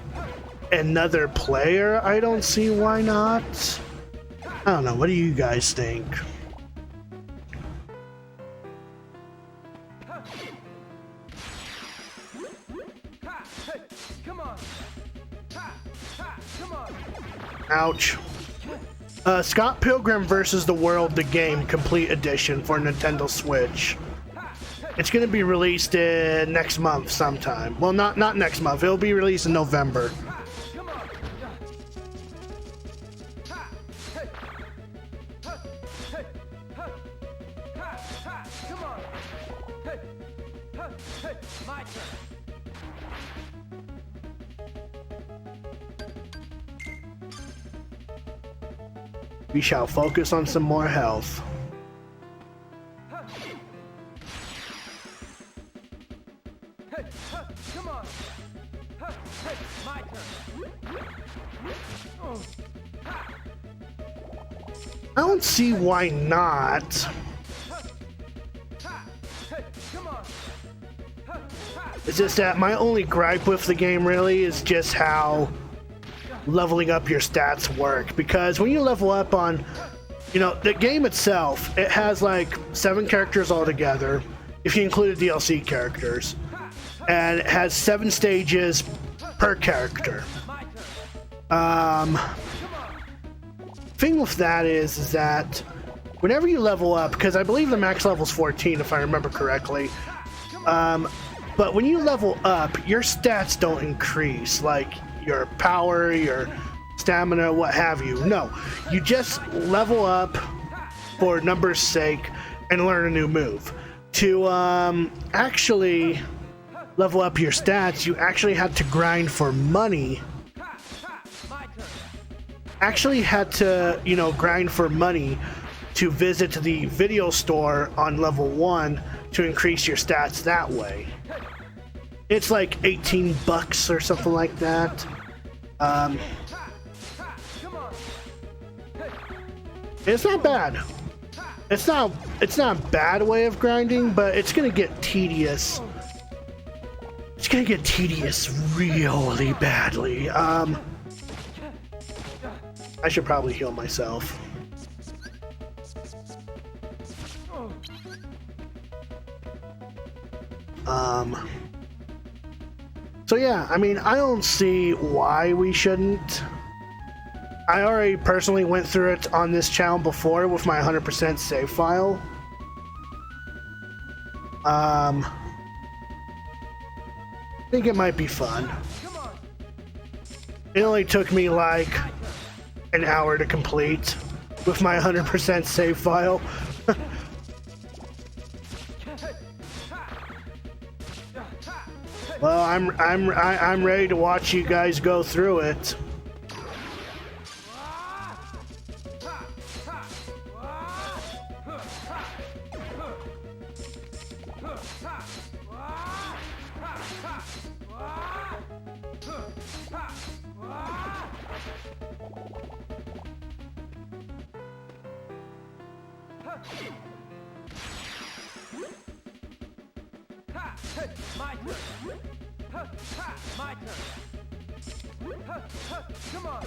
another player, I don't see why not. I don't know. What do you guys think? Come on. Come on. Ouch. Scott Pilgrim versus the World, the game, complete edition for Nintendo Switch. It's going to be released next month sometime. Well, not next month. It'll be released in November. Come on. Come on. My turn. We shall focus on some more health. Come on. My turn. I don't see why not. Come on. It's just that my only gripe with the game really is just how leveling up your stats work. Because when you level up on, you know, the game itself, it has like 7 characters altogether, if you include the DLC characters. And it has 7 stages per character. Thing with that is that whenever you level up, because I believe the max level is 14 if I remember correctly, but when you level up, your stats don't increase, like your power, your stamina, what have you. No, you just level up for numbers' sake and learn a new move. To actually level up your stats, you actually had to grind for money. Actually had to, you know, grind for money to visit the video store on level 1 to increase your stats that way. It's like 18 bucks or something like that. It's not bad. It's not a bad way of grinding, but it's gonna get tedious. It's gonna get tedious really badly. I should probably heal myself. So yeah, I mean, I don't see why we shouldn't. I already personally went through it on this channel before with my 100% save file. I think it might be fun. It only took me like an hour to complete with my 100% save file. Well, I'm ready to watch you guys go through it. My turn. My turn. Come on.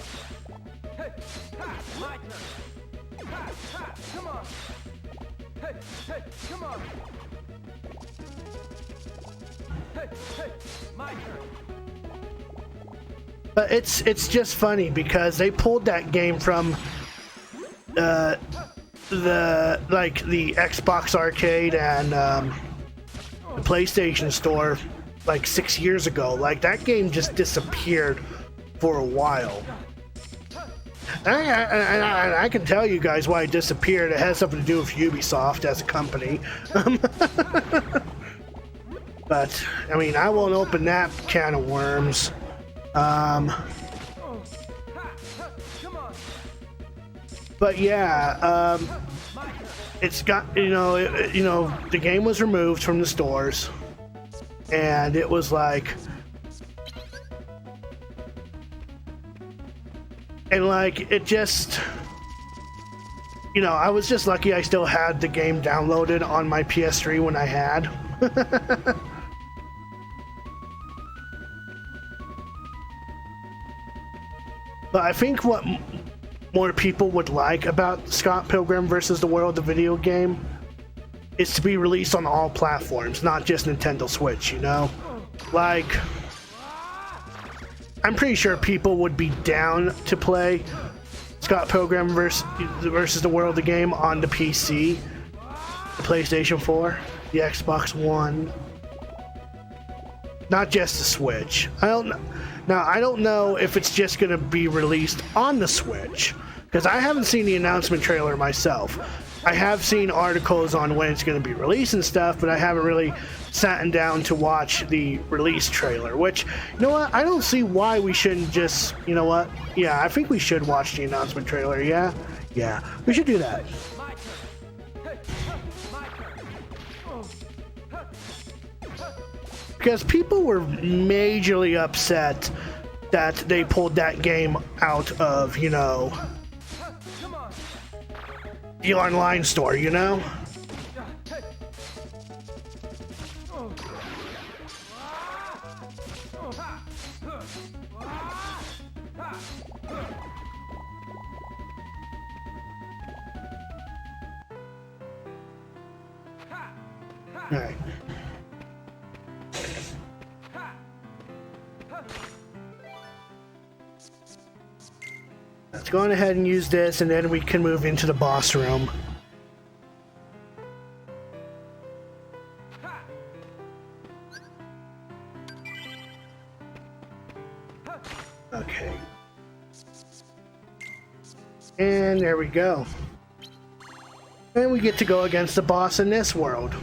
My turn. Come on. Come on. My turn. But it's just funny because they pulled that game from the Xbox Arcade and the PlayStation Store like 6 years ago. Like that game just disappeared for a while. And I can tell you guys why it disappeared. It has something to do with Ubisoft as a company. But I mean, I won't open that can of worms. But yeah, it's got, the game was removed from the stores, and it was like, it just, I was just lucky I still had the game downloaded on my PS3 when I had. But I think what more people would like about Scott Pilgrim vs. the World, the video game, is to be released on all platforms, not just Nintendo Switch, Like, I'm pretty sure people would be down to play Scott Pilgrim versus the World, the game, on the PC, the PlayStation 4, the Xbox One, not just the Switch. I don't know if it's just going to be released on the Switch, because I haven't seen the announcement trailer myself. I have seen articles on when it's going to be released and stuff, but I haven't really sat down to watch the release trailer, which, I don't see why we shouldn't just, yeah, I think we should watch the announcement trailer, yeah, we should do that. Because people were majorly upset that they pulled that game out of, the online store, All right. Let's go on ahead and use this, and then we can move into the boss room. Okay. And there we go. And we get to go against the boss in this world.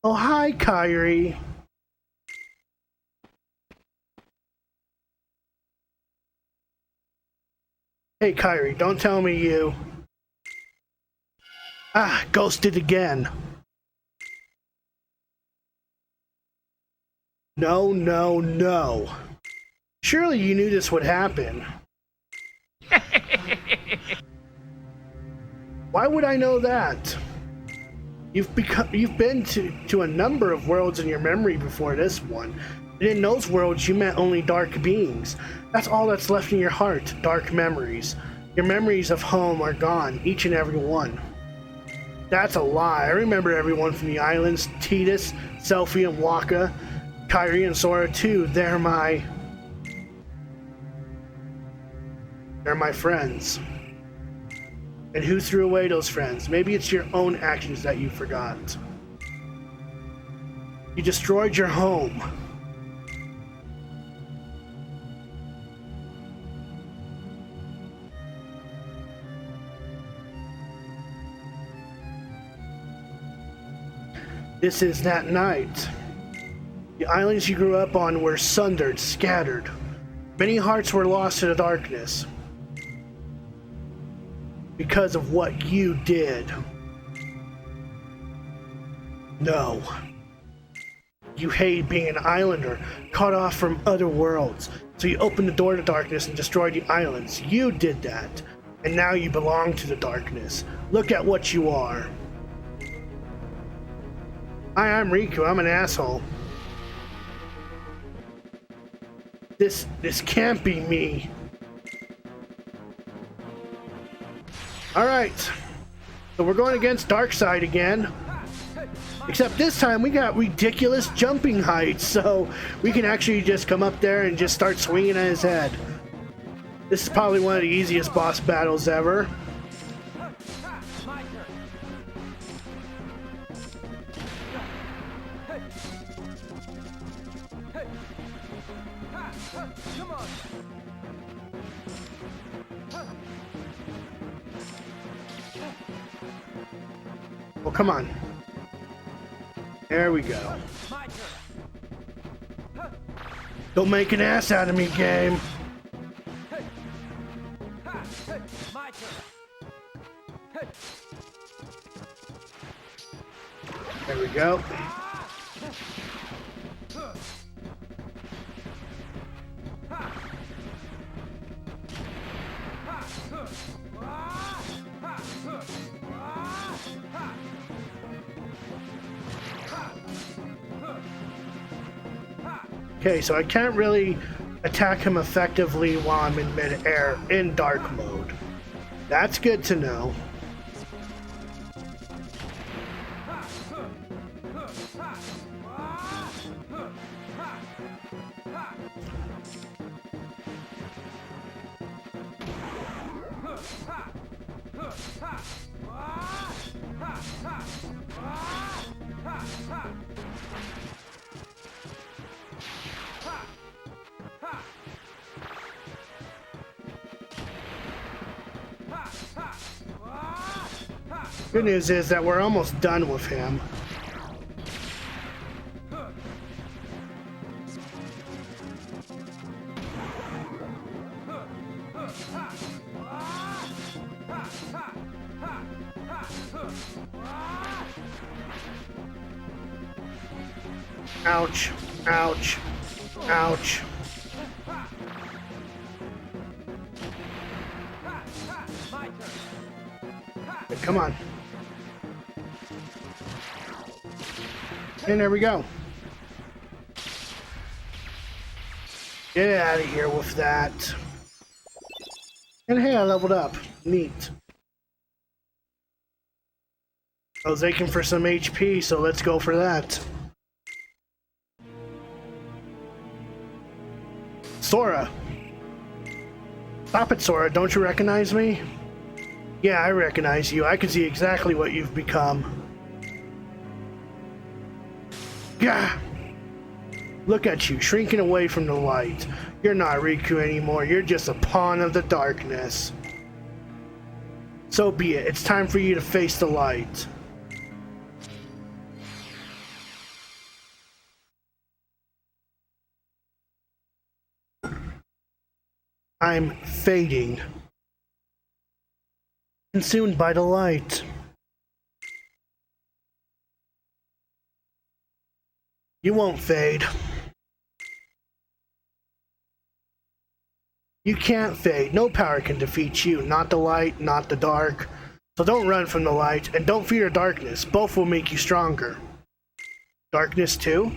Oh, hi, Kyrie. Hey, Kyrie, don't tell me you... ghosted again. No, no, no. Surely you knew this would happen. Why would I know that? You've been to a number of worlds in your memory before this one. And in those worlds, you met only dark beings. That's all that's left in your heart, dark memories. Your memories of home are gone, each and every one. That's a lie. I remember everyone from the islands, Titus, Selphie, and Waka, Kyrie and Sora too. They're my friends. And who threw away those friends? Maybe it's your own actions that you forgot. You destroyed your home. This is that night. The islands you grew up on were sundered, scattered. Many hearts were lost to the darkness because of what you did. No. You hated being an islander, cut off from other worlds. So you opened the door to darkness and destroyed the islands. You did that. And now you belong to the darkness. Look at what you are. Hi, I'm Riku. I'm an asshole. This can't be me. Alright. So we're going against Darkseid again. Except this time we got ridiculous jumping heights, so we can actually just come up there and just start swinging at his head. This is probably one of the easiest boss battles ever. My turn. Come on. Well, come on. There we go. My turn. Don't make an ass out of me, game. My turn. There we go. Okay, so I can't really attack him effectively while I'm in mid-air in dark mode. That's good to know. Good news is that we're almost done with him. Ouch, ouch, ouch. Come on. And there we go. Get out of here with that. And hey, I leveled up. Neat. I was aching for some HP, so let's go for that. Sora. Stop it, Sora. Don't you recognize me? Yeah, I recognize you. I can see exactly what you've become. Gah! Look at you, shrinking away from the light. You're not Riku anymore. You're just a pawn of the darkness. So be it. It's time for you to face the light. I'm fading. Consumed by the light. You won't fade. You can't fade. No power can defeat you. Not the light, not the dark. So don't run from the light, and don't fear darkness. Both will make you stronger. Darkness too?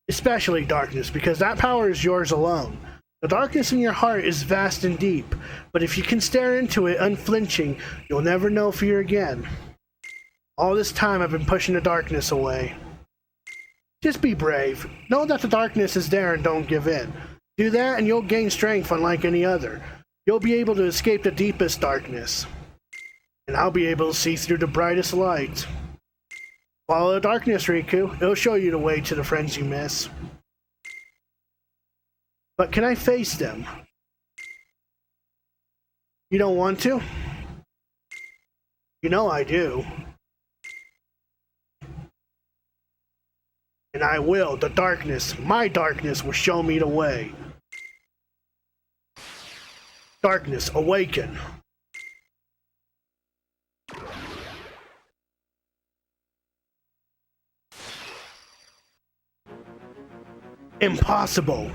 Especially darkness, because that power is yours alone. The darkness in your heart is vast and deep, but if you can stare into it unflinching, you'll never know fear again. All this time I've been pushing the darkness away. Just be brave. Know that the darkness is there and don't give in. Do that and you'll gain strength unlike any other. You'll be able to escape the deepest darkness. And I'll be able to see through the brightest light. Follow the darkness, Riku. It'll show you the way to the friends you miss. But can I face them? You don't want to? You know I do. And I will. The darkness, my darkness, will show me the way. Darkness, awaken. Impossible.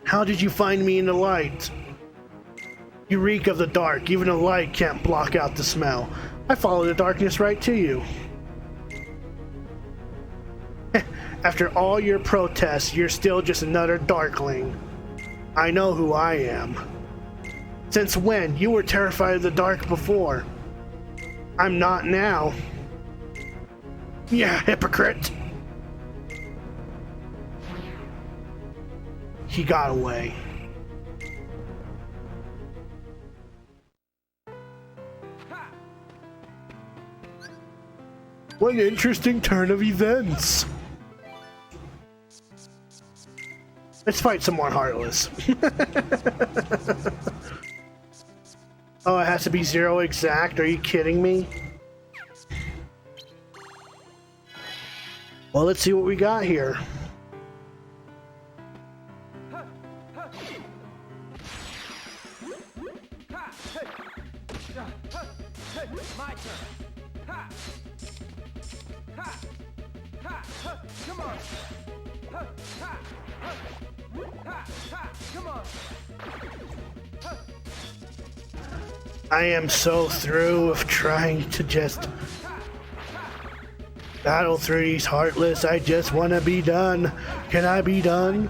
How did you find me in the light? You reek of the dark. Even the light can't block out the smell. I follow the darkness right to you. After all your protests, you're still just another darkling. I know who I am. Since when? You were terrified of the dark before. I'm not now. Yeah, hypocrite. He got away. What an interesting turn of events. Let's fight some more Heartless. Oh, it has to be 0 exact? Are you kidding me? Well, let's see what we got here. My turn. Ha! Ha! Ha! Ha! Come on. Ha! Ha! Ha! Ha! Ha! Come on. Ha! I am so through of trying to just battle through these Heartless. I just want to be done. Can I be done?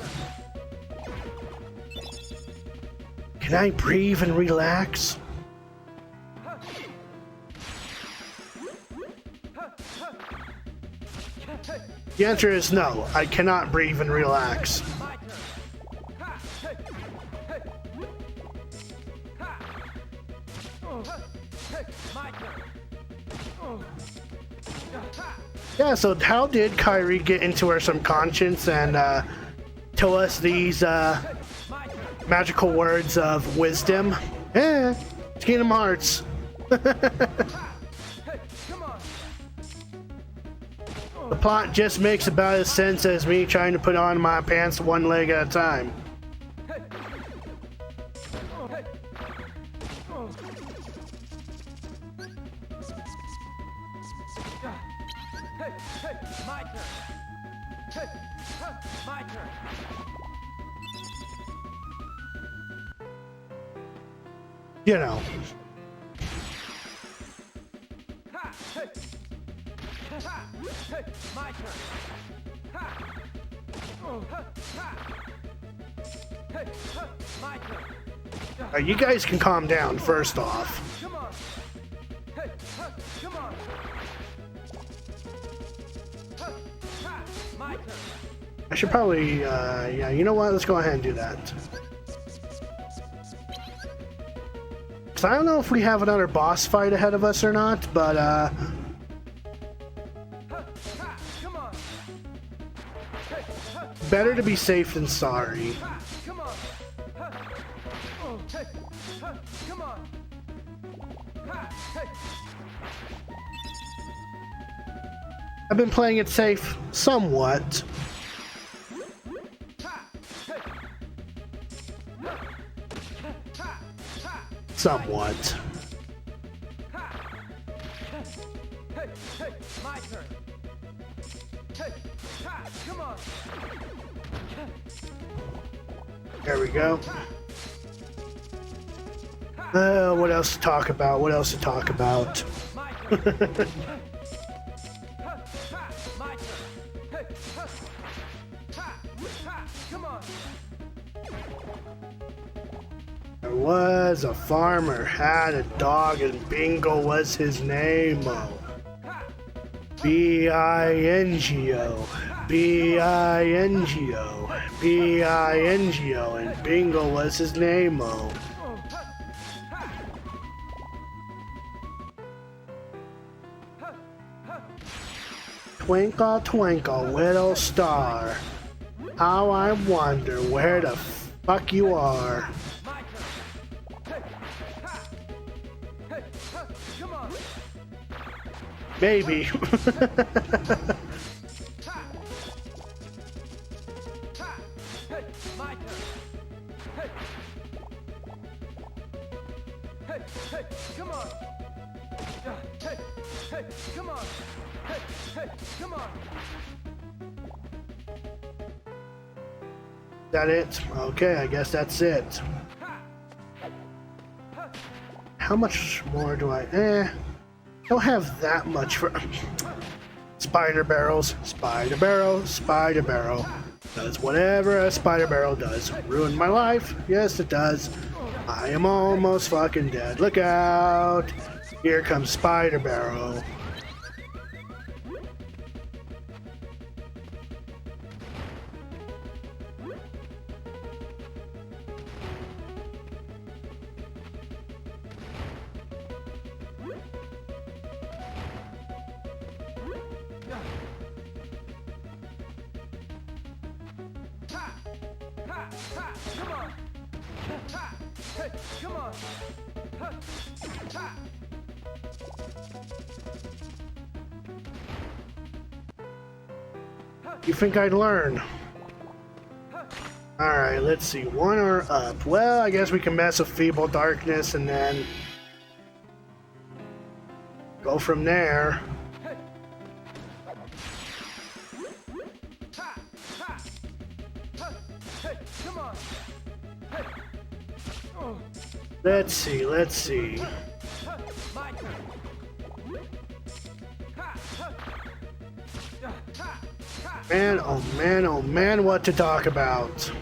Can I breathe and relax? The answer is no. I cannot breathe and relax. Yeah, so how did Kyrie get into our subconscious and tell us these magical words of wisdom? It's Kingdom Hearts. The plot just makes about as sense as me trying to put on my pants one leg at a time. My turn. My turn. You know. My turn. My turn. You guys can calm down first off. Come on. Come on. My turn. I should probably, yeah, you know what? Let's go ahead and do that. Because I don't know if we have another boss fight ahead of us or not, but, Come on. better to be safe than sorry. Come on. Come on. I've been playing it safe somewhat. Somewhat. My turn. Come on. There we go. What else to talk about? What else to talk about? My turn. My turn. Come on. There was a farmer, had a dog, and Bingo was his name. B-I-N-G-O. B-I-N-G-O. B-I-N-G-O. And Bingo was his name. Twinkle, twinkle, little star, how I wonder where the fuck you are. Come on. Maybe. My turn. Come on. Come on. Come on. That it? Okay, I guess that's it. How much more do I... don't have that much for... Spider barrels. Spider barrel. Spider barrel. Does whatever a spider barrel does. Ruin my life? Yes, it does. I am almost fucking dead. Look out! Here comes Spider Barrel. Come on. Hey, come on. You think I'd learn? Alright, let's see. 1 or up. Well, I guess we can mess with Feeble Darkness and then go from there. Come on. Let's see, let's see. My turn. Man, oh man, what to talk about.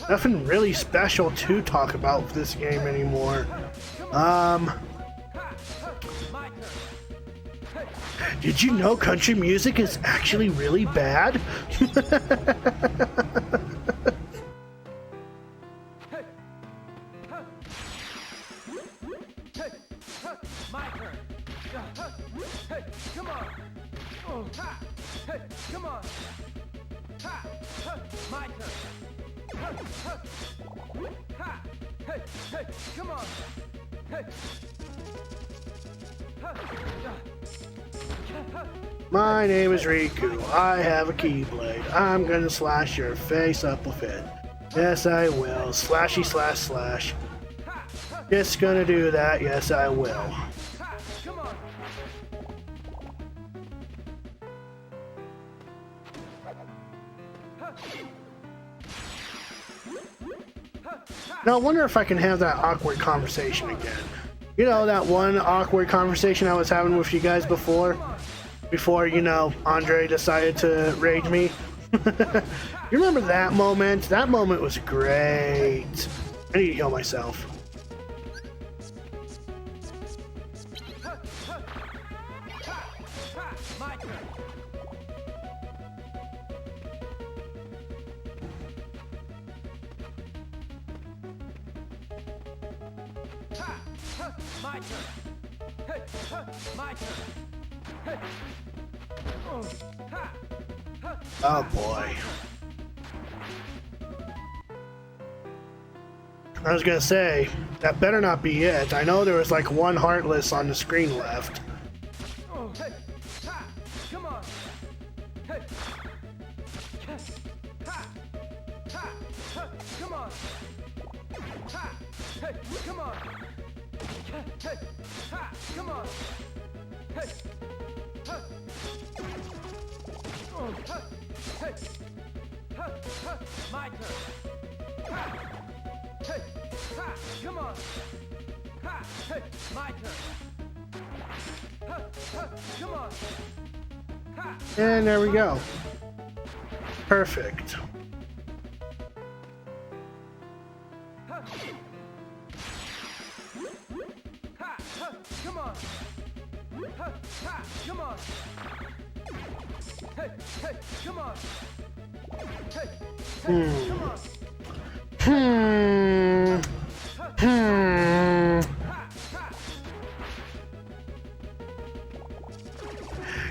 Nothing really special to talk about with this game anymore. Did you know country music is actually really bad? My turn. Hey, come on. Hey, come on. My turn. Hey, come on. Hey. My name is Riku. I have a keyblade. I'm gonna slash your face up with it. Yes, I will. Slashy slash slash. Just gonna do that. Yes, I will. Come on. Now, I wonder if I can have that awkward conversation again. You know, that one awkward conversation I was having with you guys before, you know, Andre decided to raid me. You remember that moment? That moment was great. I need to heal myself. My turn. My turn. Hey, my turn. Hey. Oh boy. I was gonna say, that better not be it. I know there was like one heartless on the screen left. Hey. Come on. Hey. Come on. Hey, come on. Hey, come on. Hey. Hey. My turn. Hey. Come on. Hey, my turn. Come on. And there we go. Perfect. Come on. Come on. Hey, come on. Hey, come on.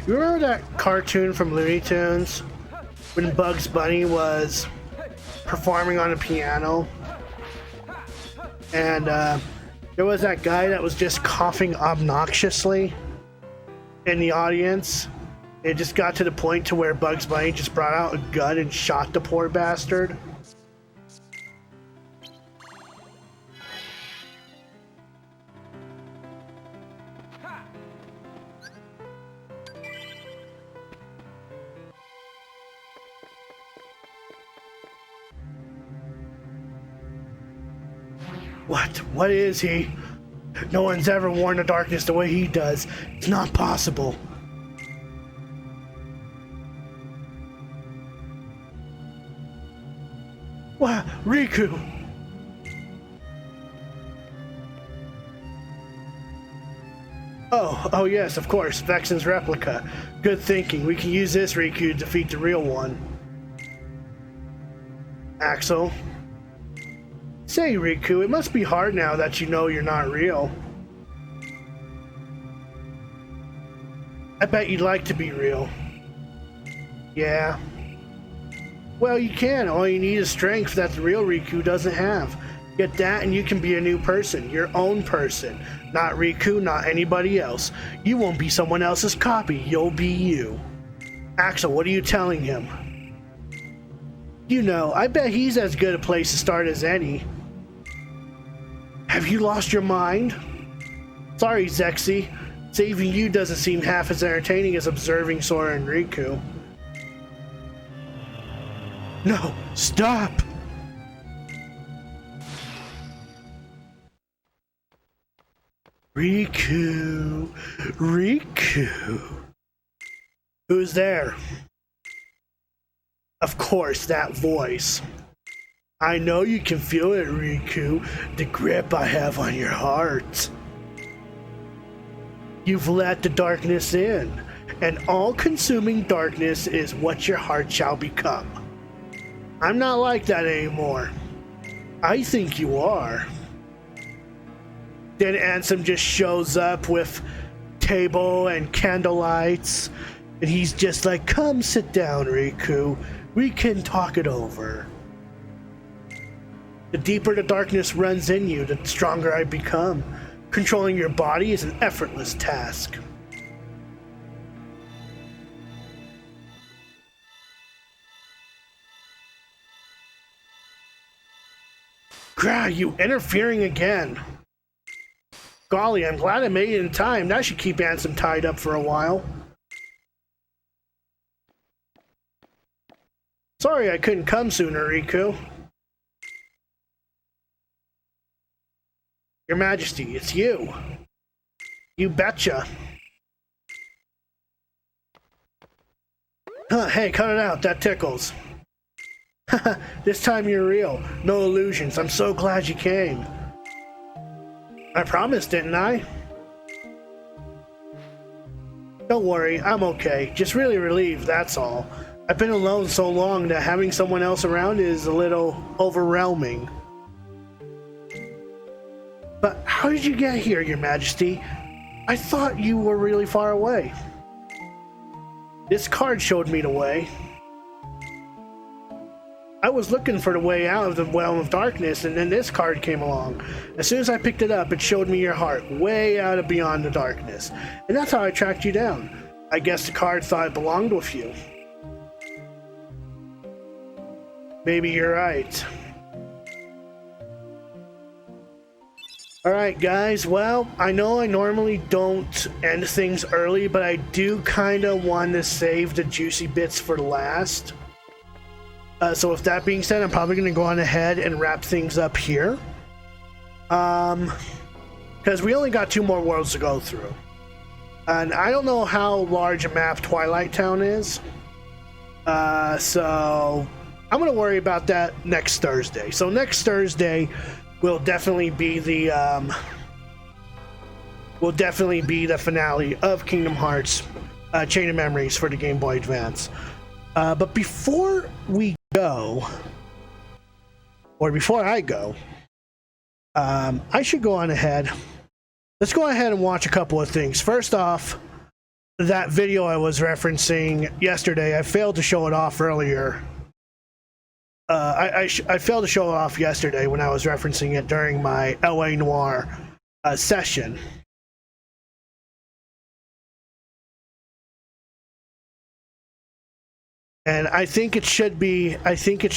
You remember that cartoon from Looney Tunes when Bugs Bunny was performing on a piano? And there was that guy that was just coughing obnoxiously in the audience. It just got to the point to where Bugs Bunny just brought out a gun and shot the poor bastard. What? What is he? No one's ever worn the darkness the way he does. It's not possible. Wow, Riku! Oh yes, of course, Vexen's replica. Good thinking. We can use this Riku to defeat the real one. Axel. Say, Riku, it must be hard now that you know you're not real. I bet you'd like to be real. Yeah. Well, you can. All you need is strength that the real Riku doesn't have. Get that and you can be a new person, your own person. Not Riku, not anybody else. You won't be someone else's copy, you'll be you. Axel, what are you telling him? You know, I bet he's as good a place to start as any. Have you lost your mind? Sorry, Zexy. Saving you doesn't seem half as entertaining as observing Sora and Riku. No, stop! Riku, Riku. Who's there? Of course, that voice. I know you can feel it, Riku, the grip I have on your heart. You've let the darkness in, and all-consuming darkness is what your heart shall become. I'm not like that anymore. I think you are. Then Ansem just shows up with table and candlelights, and he's just like, come sit down, Riku. We can talk it over. The deeper the darkness runs in you, the stronger I become. Controlling your body is an effortless task. Grah, you interfering again. Golly, I'm glad I made it in time. That should keep Ansem tied up for a while. Sorry I couldn't come sooner, Riku. Your Majesty, it's you. You betcha. Hey, cut it out. That tickles. This time you're real. No illusions. I'm so glad you came. I promised, didn't I? Don't worry, I'm okay. Just really relieved, that's all. I've been alone so long that having someone else around is a little overwhelming. But how did you get here, Your Majesty? I thought you were really far away. This card showed me the way. I was looking for the way out of the realm of darkness, and then this card came along. As soon as I picked it up, it showed me your heart, way out of beyond the darkness. And that's how I tracked you down. I guess the card thought it belonged with you. Maybe you're right. Alright guys, well, I know I normally don't end things early, but I do kind of want to save the juicy bits for last. So with that being said, I'm probably going to go on ahead and wrap things up here. Because we only got 2 more worlds to go through. And I don't know how large a map Twilight Town is. So I'm going to worry about that next Thursday. So next Thursday will definitely be the finale of Kingdom Hearts Chain of Memories for the Game Boy Advance. But before we go, or before I go, I should go on ahead. Let's go ahead and watch a couple of things. First off, that video I was referencing yesterday, I failed to show it off earlier. I failed to show it off yesterday when I was referencing it during my LA Noire session. And I think it should be shown. I think it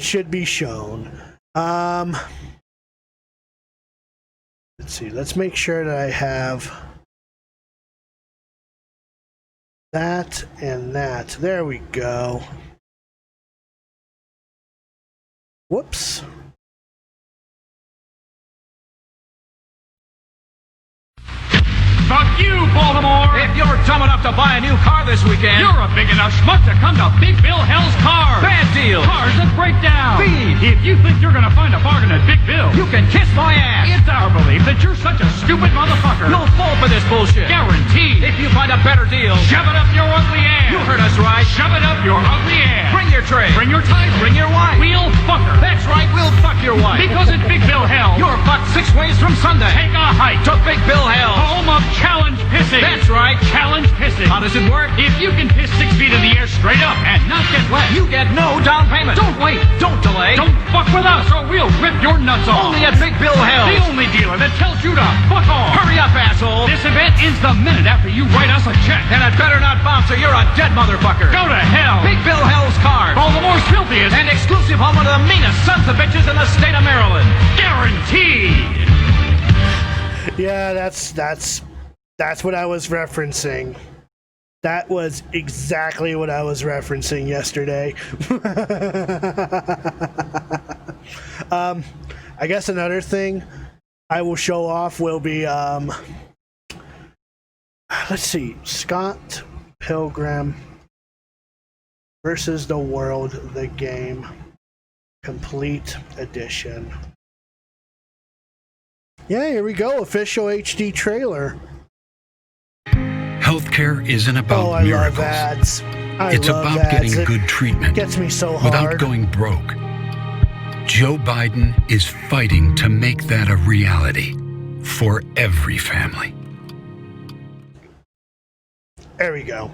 should be shown. Let's see. Let's make sure that I have that and that. There we go. Whoops. Fuck you, Baltimore! If you're dumb enough schmuck to buy a new car this weekend. You're a big enough schmuck to come to Big Bill Hell's Cars. Bad deal. Cars that break down. Feed. If you think you're gonna find a bargain at Big Bill, You can kiss my ass. it's our belief that you're such a stupid motherfucker. You'll fall for this bullshit. Guaranteed. If you find a better deal, Shove it up your ugly ass. you heard us right. Shove it up your ugly ass. Bring your tray. Bring your type. Bring your wife. We'll fuck her. That's right, we'll fuck your wife. Because at Big Bill Hell, You're fucked 6 ways from Sunday. take a hike To Big Bill Hell. home of challenge pissing. That's right. Challenge pissing. How does it work? If you can piss 6 feet in the air straight up and not get wet, You get no down payment. don't wait. Don't delay. Don't fuck with us or we'll rip your nuts off. Only at Big Bill Hell. The only dealer that tells you to fuck off. Hurry up, asshole. This event ends the minute after you write us a check. And it better not bounce or you're a dead motherfucker. Go to hell. Big Bill Hell's Cars. Baltimore's filthiest And exclusive home of the meanest sons of bitches in the state of Maryland. guaranteed. Yeah, that's what I was referencing. That was exactly what I was referencing yesterday. I guess another thing I will show off will be let's see, Scott Pilgrim versus the World, the game, complete edition. Yeah, here we go, official HD trailer. Healthcare isn't about Oh, I miracles. love ads. It's about getting It good treatment gets me so without hard. going broke. Joe Biden is fighting to make that a reality for every family. There we go.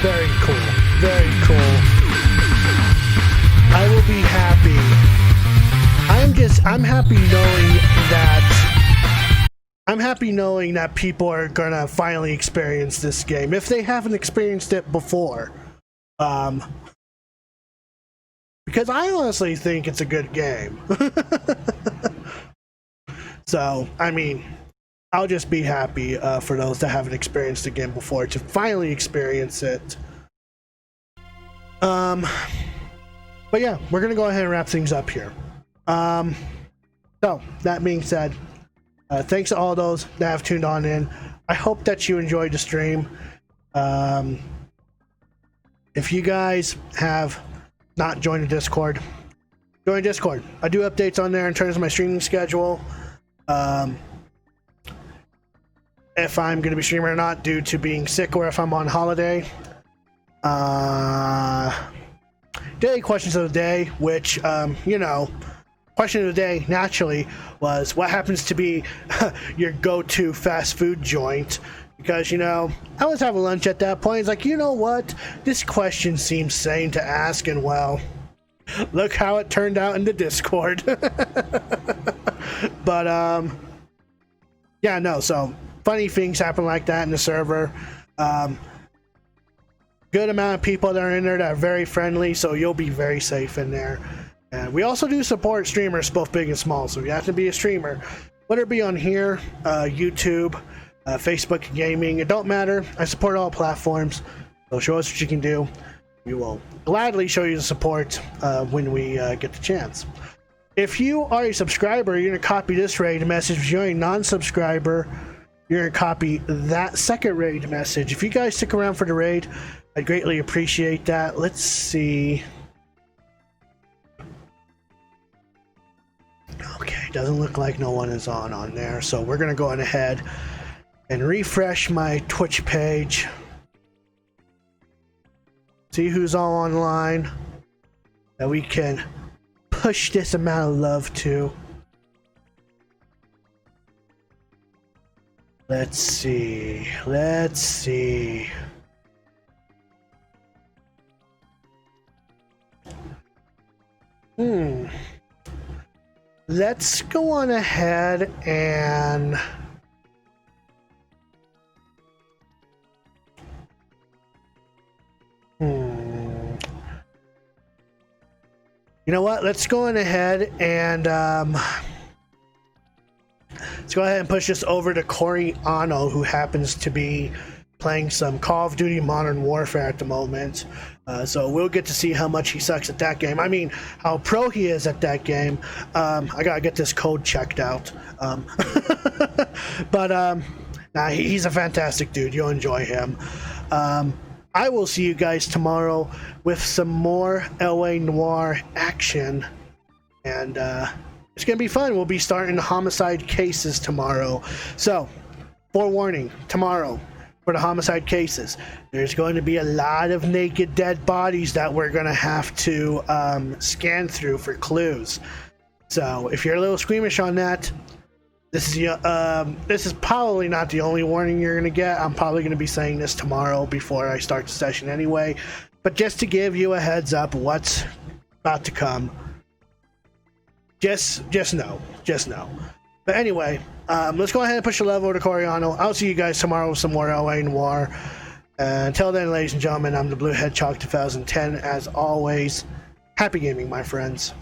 Very cool. Very cool. I will be happy. I'm happy knowing that people are gonna finally experience this game if they haven't experienced it before. Because I honestly think it's a good game. So, I mean, I'll just be happy for those that haven't experienced the game before to finally experience it. But yeah, we're gonna go ahead and wrap things up here. So that being said, thanks to all those that have tuned on in. I hope that you enjoyed the stream. If you guys have not joined the Discord, join Discord. I do updates on there in terms of my streaming schedule. If I'm going to be streaming or not due to being sick or if I'm on holiday. Daily questions of the day, which, question of the day naturally was what happens to be your go-to fast food joint? Because, I was having lunch at that point. It's like, you know what? This question seems sane to ask, and well, look how it turned out in the Discord. But, yeah, no, so funny things happen like that in the server. Good amount of people that are in there that are very friendly, so you'll be very safe in there. And we also do support streamers, both big and small, so if you have to be a streamer, whether it be on here, YouTube, Facebook gaming, it don't matter. I support all platforms, so show us what you can do. We will gladly show you the support when we get the chance. If you are a subscriber, you're going to copy this raid message. If you're a non-subscriber, you're going to copy that second raid message. If you guys stick around for the raid, I'd greatly appreciate that. Let's see. Okay, doesn't look like no one is on there, so we're gonna go on ahead and refresh my Twitch page. See who's all online that we can push this amount of love to. Let's see. Let's see. Let's go on ahead and you know what? Let's go on ahead and let's go ahead and push this over to Corey Ano, who happens to be playing some Call of Duty Modern Warfare at the moment. So we'll get to see how much he sucks at that game. I mean, how pro he is at that game. I gotta get this code checked out. But nah, he's a fantastic dude. You'll enjoy him. I will see you guys tomorrow with some more LA Noire action. And it's going to be fun. We'll be starting homicide cases tomorrow. So, forewarning, tomorrow for the homicide cases, there's going to be a lot of naked dead bodies that we're going to have to scan through for clues. So, if you're a little squeamish on that, this is probably not the only warning you're going to get. I'm probably going to be saying this tomorrow before I start the session anyway. But just to give you a heads up what's about to come. Just know. But anyway, let's go ahead and push the level to Coriano. I'll see you guys tomorrow with some more LA Noire. Until then, ladies and gentlemen, I'm the Blue Hedgehog 2010. As always, happy gaming, my friends.